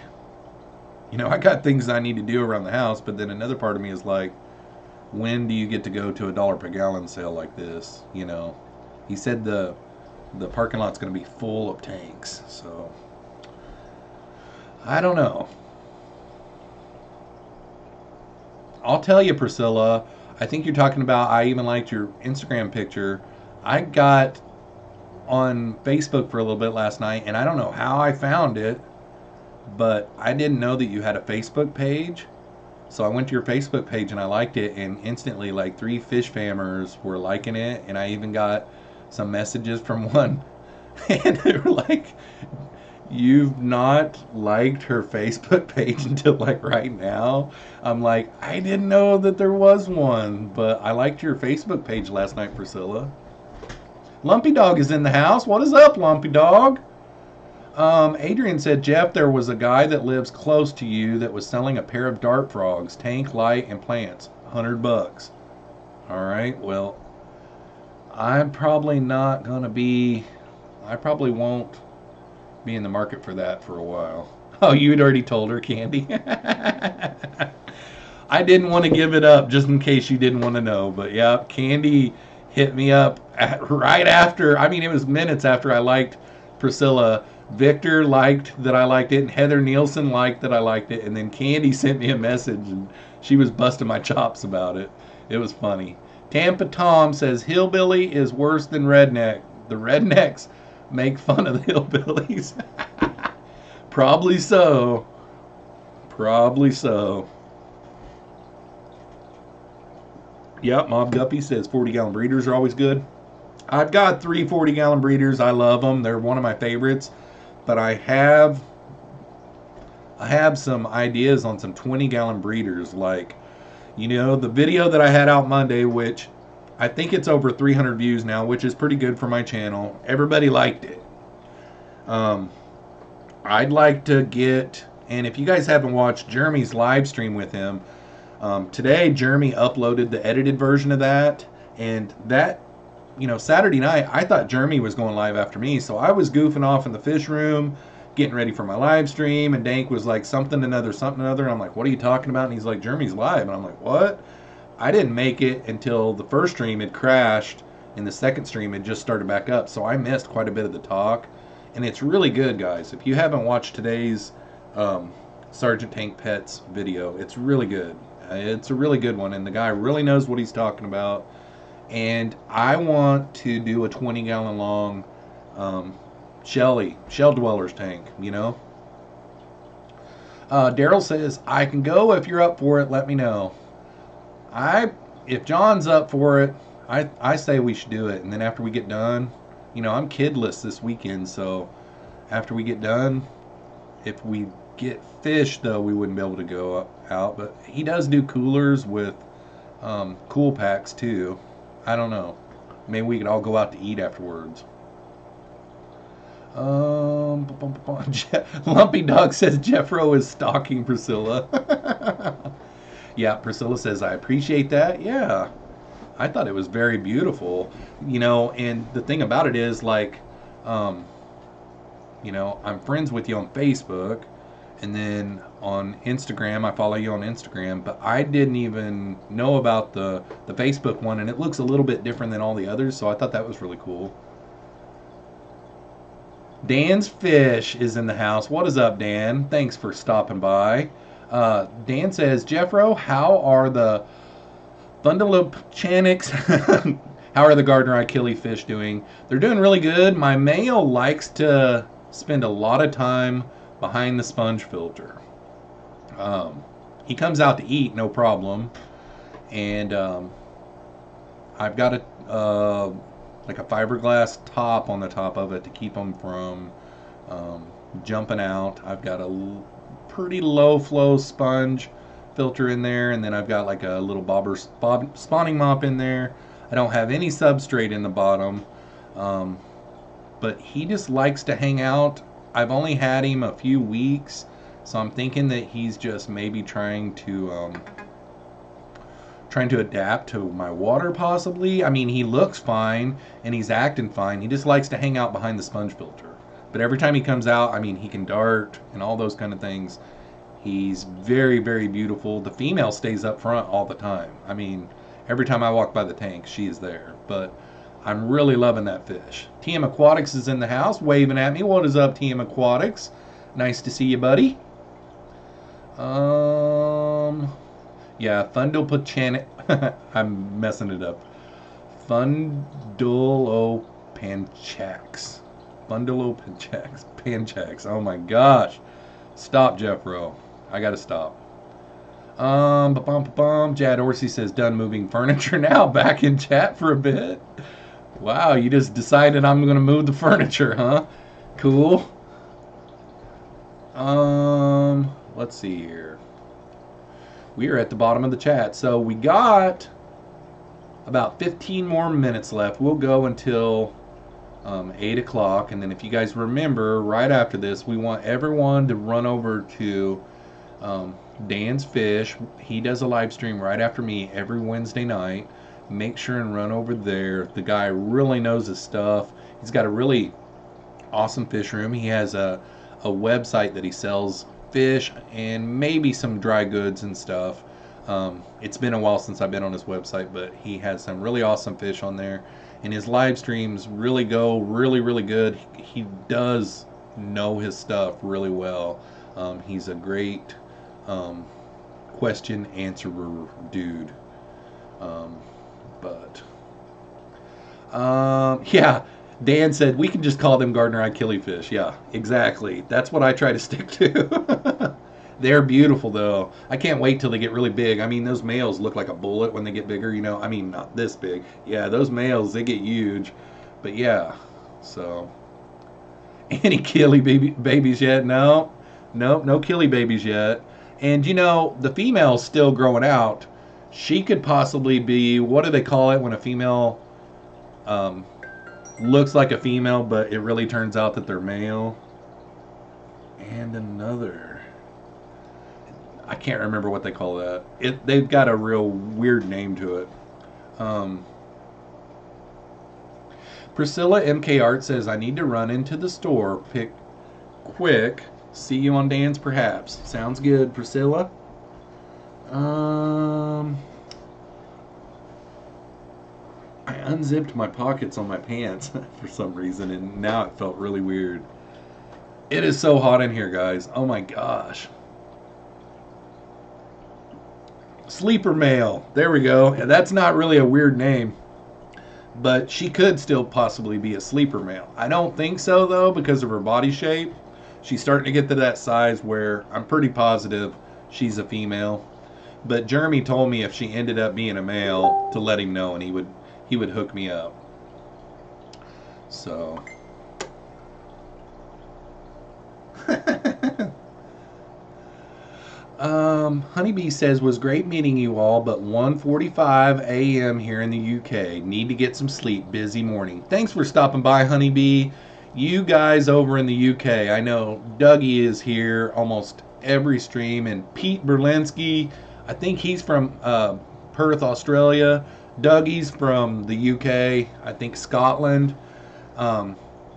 you know, I got things I need to do around the house, but then another part of me is like, when do you get to go to a $1 per gallon sale like this? You know, he said the parking lot's going to be full of tanks, so I don't know. I'll tell you, Priscilla, I think you're talking about, I even liked your Instagram picture. I got on Facebook for a little bit last night, and I don't know how I found it, but I didn't know that you had a Facebook page. So I went to your Facebook page and I liked it, and instantly like 3 fish fammers were liking it, and I even got some messages from one, and they were like, You've not liked her Facebook page until like right now. I'm like, I didn't know that there was one, but I liked your Facebook page last night, Priscilla. Lumpy Dog is in the house. What is up, Lumpy Dog? Adrian said, Jeff, there was a guy that lives close to you that was selling a pair of dart frogs, tank, light, and plants. $100. All right, well, I'm probably not going to be, I probably won't be in the market for that for a while. Oh, you had already told her, Candy. I didn't want to give it up just in case you didn't want to know. But yeah, Candy hit me up right after. I mean, it was minutes after I liked Priscilla. Victor liked that I liked it, and Heather Nielsen liked that I liked it. And then Candy sent me a message, and she was busting my chops about it. It was funny. Tampa Tom says, hillbilly is worse than redneck. The rednecks make fun of the hillbillies. Probably so. Probably so. Yep, Mob Guppy says 40-gallon breeders are always good. I've got 3 40-gallon breeders. I love them. They're one of my favorites. But I have some ideas on some 20-gallon breeders. Like, you know, the video that I had out Monday, which I think it's over 300 views now, which is pretty good for my channel. Everybody liked it. I'd like to get, and if you guys haven't watched Jeremy's live stream with him, today Jeremy uploaded the edited version of that, and that, you know, Saturday night, I thought Jeremy was going live after me, so I was goofing off in the fish room, getting ready for my live stream, and Dank was like, something another, and I'm like, what are you talking about? And he's like, Jeremy's live, and I'm like, what? I didn't make it until the first stream had crashed, and the second stream had just started back up, so I missed quite a bit of the talk, and it's really good, guys. If you haven't watched today's Sergeant Tank Pets video, it's really good. It's a really good one, and the guy really knows what he's talking about. And I want to do a 20-gallon long shell dwellers tank, you know. Daryl says, I can go if you're up for it, let me know. If John's up for it, I say we should do it. And then after we get done, you know, I'm kidless this weekend, so after we get done, if we get fish, though, we wouldn't be able to go out. But he does do coolers with cool packs, too. I don't know. Maybe we could all go out to eat afterwards. Lumpy Dog says Jeffro is stalking Priscilla. Yeah, Priscilla says, I appreciate that. Yeah. I thought it was very beautiful. You know, and the thing about it is, like, you know, I'm friends with you on Facebook. And then on Instagram, I follow you on Instagram, but I didn't even know about the Facebook one, and it looks a little bit different than all the others, so I thought that was really cool. Dan's Fish is in the house. What is up, Dan? Thanks for stopping by. Dan says, Jeffro, how are the Thunderlopchanics, how are the Gardner Achille fish doing? They're doing really good. My male likes to spend a lot of time behind the sponge filter. He comes out to eat, no problem, and I've got like a fiberglass top on the top of it to keep them from jumping out. I've got a pretty low flow sponge filter in there, and then I've got like a little spawning mop in there. I don't have any substrate in the bottom, but he just likes to hang out. I've only had him a few weeks, so I'm thinking that he's just maybe trying to adapt to my water, possibly. I mean, he looks fine and he's acting fine. He just likes to hang out behind the sponge filter. But every time he comes out, I mean, he can dart and all those kind of things. He's very, very beautiful. The female stays up front all the time. I mean, every time I walk by the tank, she is there. But I'm really loving that fish. TM Aquatics is in the house, waving at me. What is up, TM Aquatics? Nice to see you, buddy. Yeah, Thunderlopchanic. I'm messing it up. Thunderlopchanics. Panchax. Oh my gosh. Stop, Jeffro. I gotta stop. Jad Orsi says, done moving furniture now. Back in chat for a bit. Wow, you just decided I'm gonna move the furniture, huh? Cool. Let's see here. We are at the bottom of the chat, so we got about 15 more minutes left. We'll go until 8 o'clock, and then if you guys remember, right after this, we want everyone to run over to Dan's Fish. He does a live stream right after me every Wednesday night. Make sure and run over there. The guy really knows his stuff. He's got a really awesome fish room. He has a website that he sells fish and maybe some dry goods and stuff. It's been a while since I've been on his website, but he has some really awesome fish on there, and his live streams really go really good. He does know his stuff really well. He's a great question answerer dude. Yeah, Dan said we can just call them Gardner-eyed killifish. Yeah, exactly. That's what I try to stick to. They're beautiful, though. I can't wait till they get really big. I mean, those males look like a bullet when they get bigger, you know. I mean, not this big. Yeah, those males, they get huge. But yeah, so. Any killie babies yet? No. Nope, no killie babies yet. And, you know, the female's still growing out. She could possibly be, what do they call it when a female looks like a female, but it really turns out that they're male? And another. I can't remember what they call that. They've got a real weird name to it. Priscilla MK Art says, I need to run into the store. Pick quick. See you on Dan's perhaps. Sounds good, Priscilla. I unzipped my pockets on my pants for some reason, and now it felt really weird. It is so hot in here, guys. Oh my gosh. Sleeper male. There we go. And that's not really a weird name, but she could still possibly be a sleeper male. I don't think so, though, because of her body shape. She's starting to get to that size where I'm pretty positive she's a female. But Jeremy told me if she ended up being a male to let him know, and he would hook me up. So Honeybee says, was great meeting you all, but 1:45 a.m. here in the UK. Need to get some sleep. Busy morning. Thanks for stopping by, Honeybee. You guys over in the UK, I know Dougie is here almost every stream, and Pete Berlinski, I think he's from Perth, Australia. Dougie's from the UK, I think Scotland.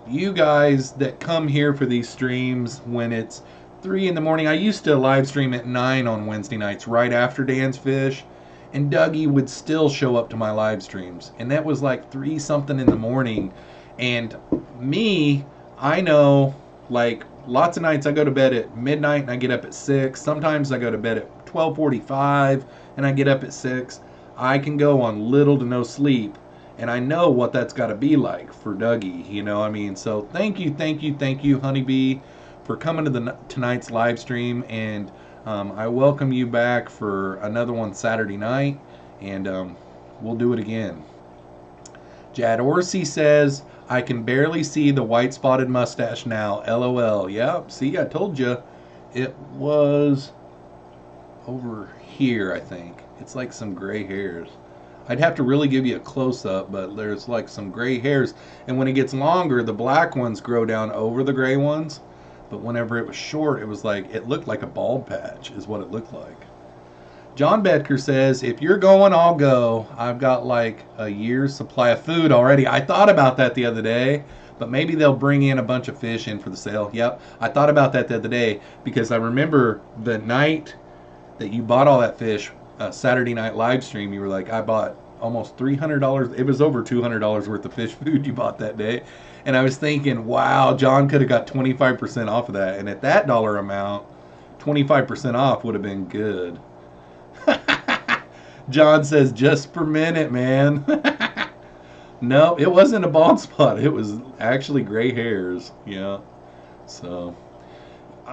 You guys that come here for these streams when it's 3 in the morning. I used to live stream at 9 on Wednesday nights right after Dan's Fish, and Dougie would still show up to my live streams, and that was like 3 something in the morning. And me, I know, like, lots of nights I go to bed at midnight and I get up at 6. Sometimes I go to bed at 12:45 and I get up at 6. I can go on little to no sleep, and I know what that's got to be like for Dougie, you know. I mean, so thank you, Honeybee, for coming to tonight's live stream, and I welcome you back for another one Saturday night, and we'll do it again. Jad Orsi says, I can barely see the white spotted mustache now. LOL. Yep, see, I told you. It was over here, I think. It's like some gray hairs. I'd have to really give you a close-up, but there's like some gray hairs. And when it gets longer, the black ones grow down over the gray ones. But whenever it was short, it was like, it looked like a bald patch is what it looked like. John Bedker says, if you're going, I'll go. I've got like a year's supply of food already. I thought about that the other day, but maybe they'll bring in a bunch of fish in for the sale. Yep, I thought about that the other day because I remember the night that you bought all that fish, Saturday night live stream, you were like, I bought almost $300. It was over $200 worth of fish food you bought that day. And I was thinking, wow, John could have got 25% off of that. And at that dollar amount, 25% off would have been good. John says, just per minute, man. No, it wasn't a bald spot. It was actually gray hairs. Yeah. So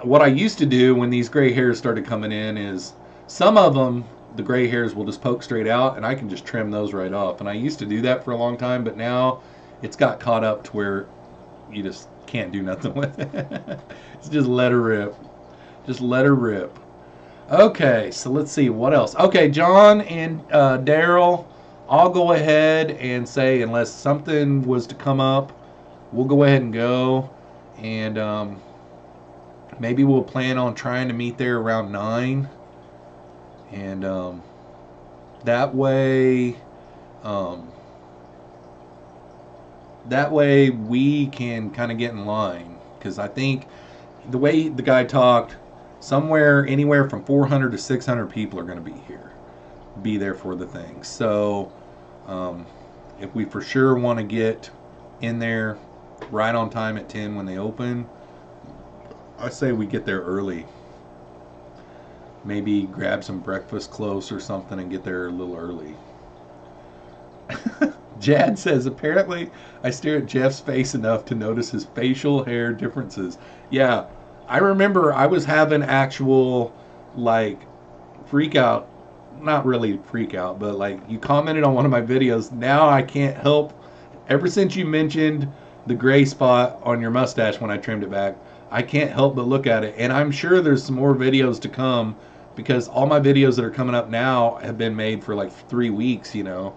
what I used to do when these gray hairs started coming in is some of them, the gray hairs will just poke straight out, and I can just trim those right off. And I used to do that for a long time, but now it's got caught up to where you just can't do nothing with it. It's just let her rip. Just let her rip. Okay, so let's see what else. Okay, John and Daryl, I'll go ahead and say unless something was to come up, we'll go ahead and go, and maybe we'll plan on trying to meet there around 9, and that way, um, we can kind of get in line, because I think the way the guy talked, anywhere from 400 to 600 people are going to be there for the thing. So if we for sure want to get in there right on time at 10 when they open, I say we get there early. Maybe grab some breakfast close or something and get there a little early. Jad says, apparently I stare at Jeff's face enough to notice his facial hair differences. Yeah, I remember I was having actual, like, freak out. Not really freak out, but like, you commented on one of my videos. Now I can't help, ever since you mentioned the gray spot on your mustache when I trimmed it back, I can't help but look at it. And I'm sure there's some more videos to come, because all my videos that are coming up now have been made for like 3 weeks, you know.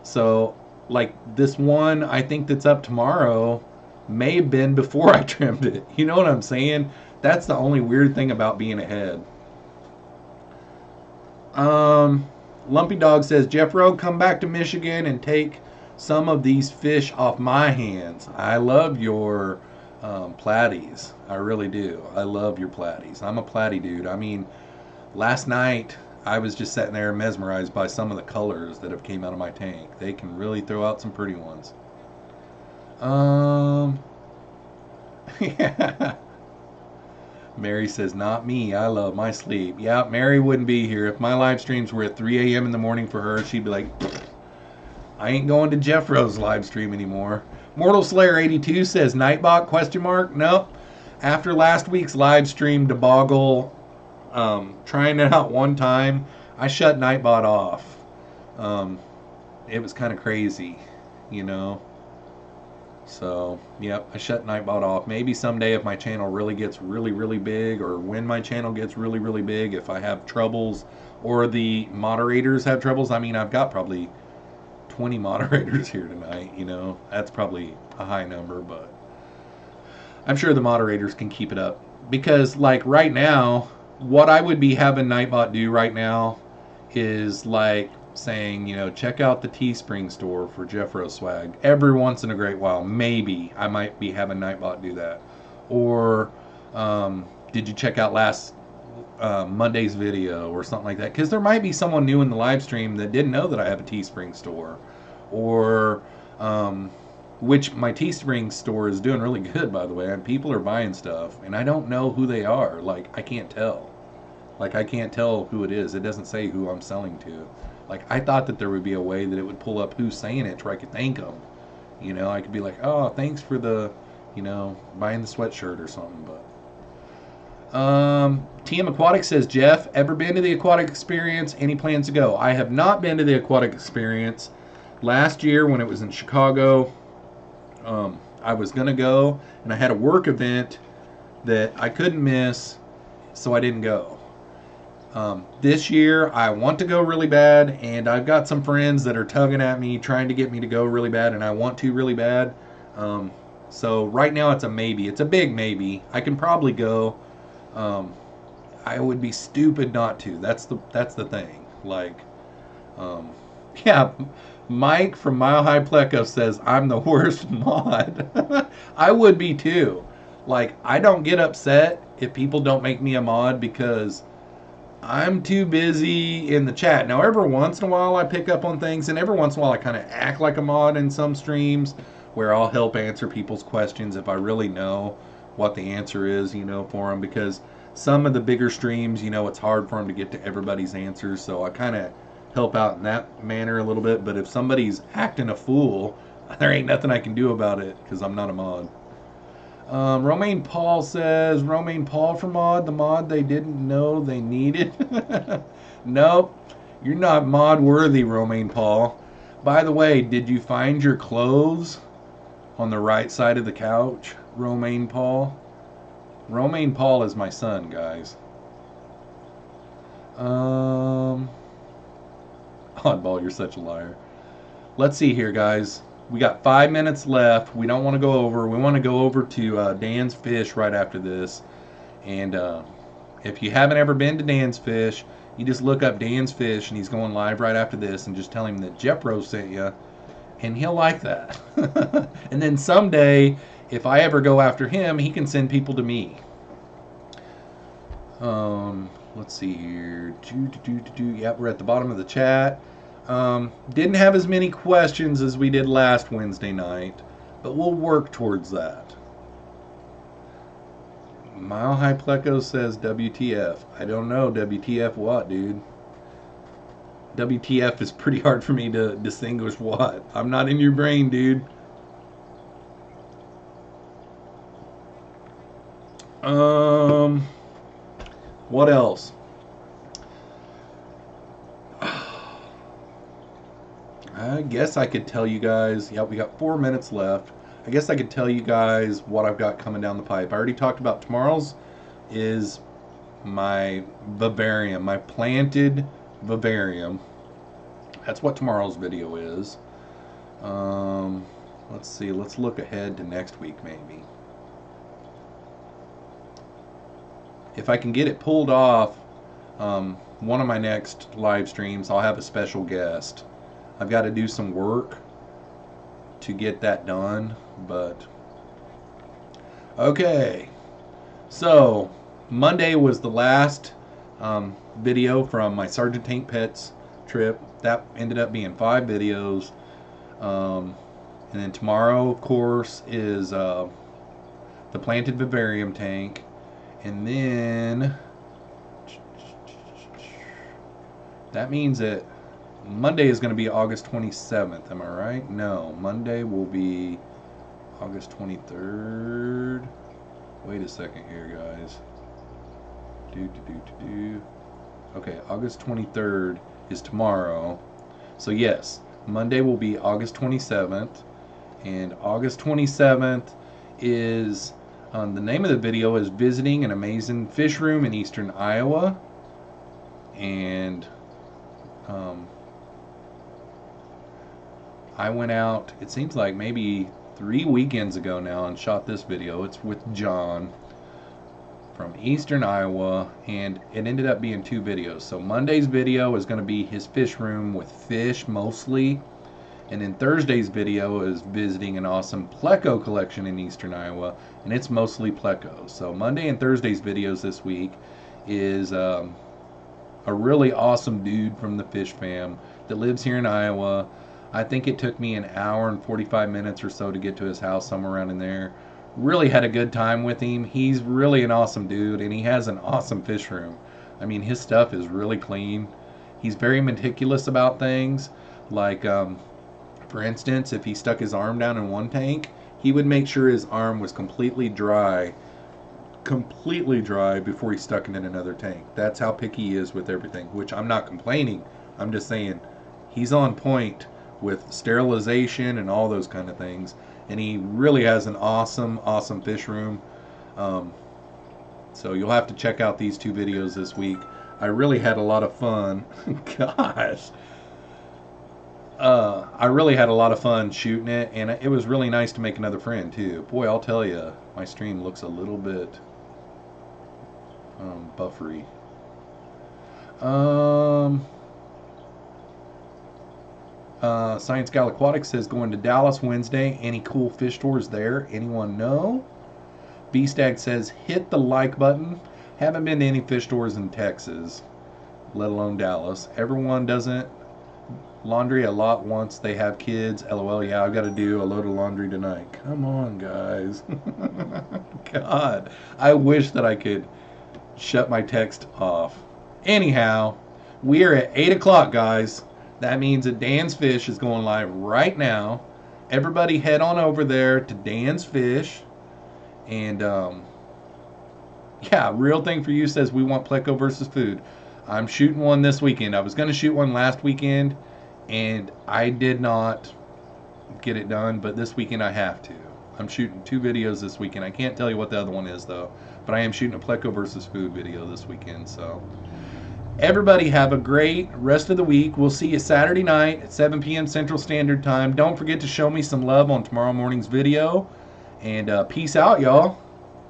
So, like, this one I think that's up tomorrow may have been before I trimmed it. You know what I'm saying? That's the only weird thing about being ahead. Lumpy Dog says, Jeffro, come back to Michigan and take some of these fish off my hands. I love your platies. I really do. I love your platies. I'm a platy dude. I mean, last night I was just sitting there mesmerized by some of the colors that have came out of my tank. They can really throw out some pretty ones. Yeah. Mary says, not me. I love my sleep. Yeah, Mary wouldn't be here. If my live streams were at 3 a.m. in the morning for her, she'd be like, I ain't going to Jeffro's live stream anymore. Mortal Slayer 82 says, Nightbot, question mark? Nope. After last week's live stream debacle, trying it out one time, I shut Nightbot off. It was kind of crazy, you know. So, yep, I shut Nightbot off. Maybe someday if my channel really gets really big, or when my channel gets really big, if I have troubles, or the moderators have troubles. I mean, I've got probably 20 moderators here tonight, you know. That's probably a high number, but I'm sure the moderators can keep it up. Because, like, right now, what I would be having Nightbot do right now is, like, saying, you know, check out the Teespring store for Jeffroz swag. Every once in a great while, maybe I might be having Nightbot do that. Or did you check out last Monday's video or something like that? Because there might be someone new in the live stream that didn't know that I have a Teespring store. Or which my Teespring store is doing really good, by the way, and people are buying stuff and I don't know who they are. Like, I can't tell. Like, I can't tell who it is. It doesn't say who I'm selling to. Like, I thought that there would be a way that it would pull up who's saying it, where I could thank them. You know, I could be like, oh, thanks for the, you know, buying the sweatshirt or something. But TM Aquatic says, Jeff, ever been to the Aquatic Experience? Any plans to go? I have not been to the Aquatic Experience. Last year when it was in Chicago, I was going to go, and I had a work event that I couldn't miss, so I didn't go. This year I want to go really bad, and I've got some friends that are tugging at me trying to get me to go really bad, and I want to really bad. So right now it's a maybe. It's a big maybe. I can probably go. I would be stupid not to. That's the thing. Like, yeah, Mike from Mile High Pleco says I'm the worst mod. I would be too. Like, I don't get upset if people don't make me a mod because I'm too busy in the chat. Now, every once in a while I pick up on things, and every once in a while I kind of act like a mod in some streams where I'll help answer people's questions if I really know what the answer is, you know, for them. Because some of the bigger streams, you know, it's hard for them to get to everybody's answers, so I kind of help out in that manner a little bit. But if somebody's acting a fool, there ain't nothing I can do about it because I'm not a mod. Romaine Paul says, Romaine Paul for mod, the mod they didn't know they needed. Nope, you're not mod worthy, Romaine Paul. By the way, did you find your clothes on the right side of the couch, Romaine Paul? Romaine Paul is my son, guys. Oddball, you're such a liar. Let's see here, guys. We got 5 minutes left. We don't want to go over. We want to go over to Dan's Fish right after this. And if you haven't ever been to Dan's Fish, you just look up Dan's Fish, and he's going live right after this, and just tell him that Jeffroz sent you, and he'll like that. And then someday, if I ever go after him, he can send people to me. Let's see here. Yep, we're at the bottom of the chat. Didn't have as many questions as we did last Wednesday night, but we'll work towards that. Mile High Pleco says WTF. I don't know. WTF what, dude? WTF is pretty hard for me to distinguish what. I'm not in your brain, dude. What else? I guess I could tell you guys. Yeah, we got 4 minutes left. I guess I could tell you guys what I've got coming down the pipe. I already talked about tomorrow's is my vivarium, my planted vivarium. That's what tomorrow's video is. Let's see. Let's look ahead to next week, maybe. If I can get it pulled off, one of my next live streams, I'll have a special guest. I've got to do some work to get that done, but okay. So Monday was the last video from my Sergeant Tank Pets trip. That ended up being 5 videos. And then tomorrow, of course, is the planted vivarium tank. And then that means that Monday is going to be August 27th. Am I right? No, Monday will be August 23rd. Wait a second here, guys. Okay, August 23rd is tomorrow. So yes, Monday will be August 27th. And August 27th is... the name of the video is Visiting an Amazing Fish Room in Eastern Iowa. And I went out, it seems like maybe 3 weekends ago now, and shot this video. It's with John from Eastern Iowa, and it ended up being 2 videos. So Monday's video is going to be his fish room with fish mostly. And then Thursday's video is visiting an awesome pleco collection in Eastern Iowa, and it's mostly pleco. So Monday and Thursday's videos this week is a really awesome dude from the fish fam that lives here in Iowa. I think it took me an hour and 45 minutes or so to get to his house, somewhere around in there. Really had a good time with him. He's really an awesome dude, and he has an awesome fish room. I mean, his stuff is really clean. He's very meticulous about things. Like, for instance, if he stuck his arm down in one tank, he would make sure his arm was completely dry before he stuck it in another tank. That's how picky he is with everything, which I'm not complaining. I'm just saying he's on point with sterilization and all those kind of things. And he really has an awesome fish room. So you'll have to check out these 2 videos this week. I really had a lot of fun. Gosh. I really had a lot of fun shooting it, and it was really nice to make another friend too. Boy, I'll tell you, my stream looks a little bit buffery. Science Gal Aquatic says going to Dallas Wednesday. Any cool fish stores there? Anyone know? B-Stag says hit the like button. Haven't been to any fish stores in Texas, let alone Dallas. Everyone doesn't laundry a lot once they have kids. LOL. Yeah, I've got to do a load of laundry tonight. Come on, guys. God, I wish that I could shut my text off. Anyhow, we are at 8 o'clock, guys. That means that Dan's Fish is going live right now. Everybody head on over there to Dan's Fish. And, yeah, Real Thing For You says we want pleco versus food. I'm shooting one this weekend. I was going to shoot one last weekend, and I did not get it done, but this weekend I have to. I'm shooting 2 videos this weekend. I can't tell you what the other one is, though. But I am shooting a pleco versus food video this weekend, so... Everybody have a great rest of the week. We'll see you Saturday night at 7 p.m. Central Standard Time. Don't forget to show me some love on tomorrow morning's video. And peace out, y'all.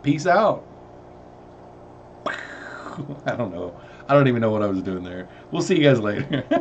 Peace out. I don't know. I don't even know what I was doing there. We'll see you guys later.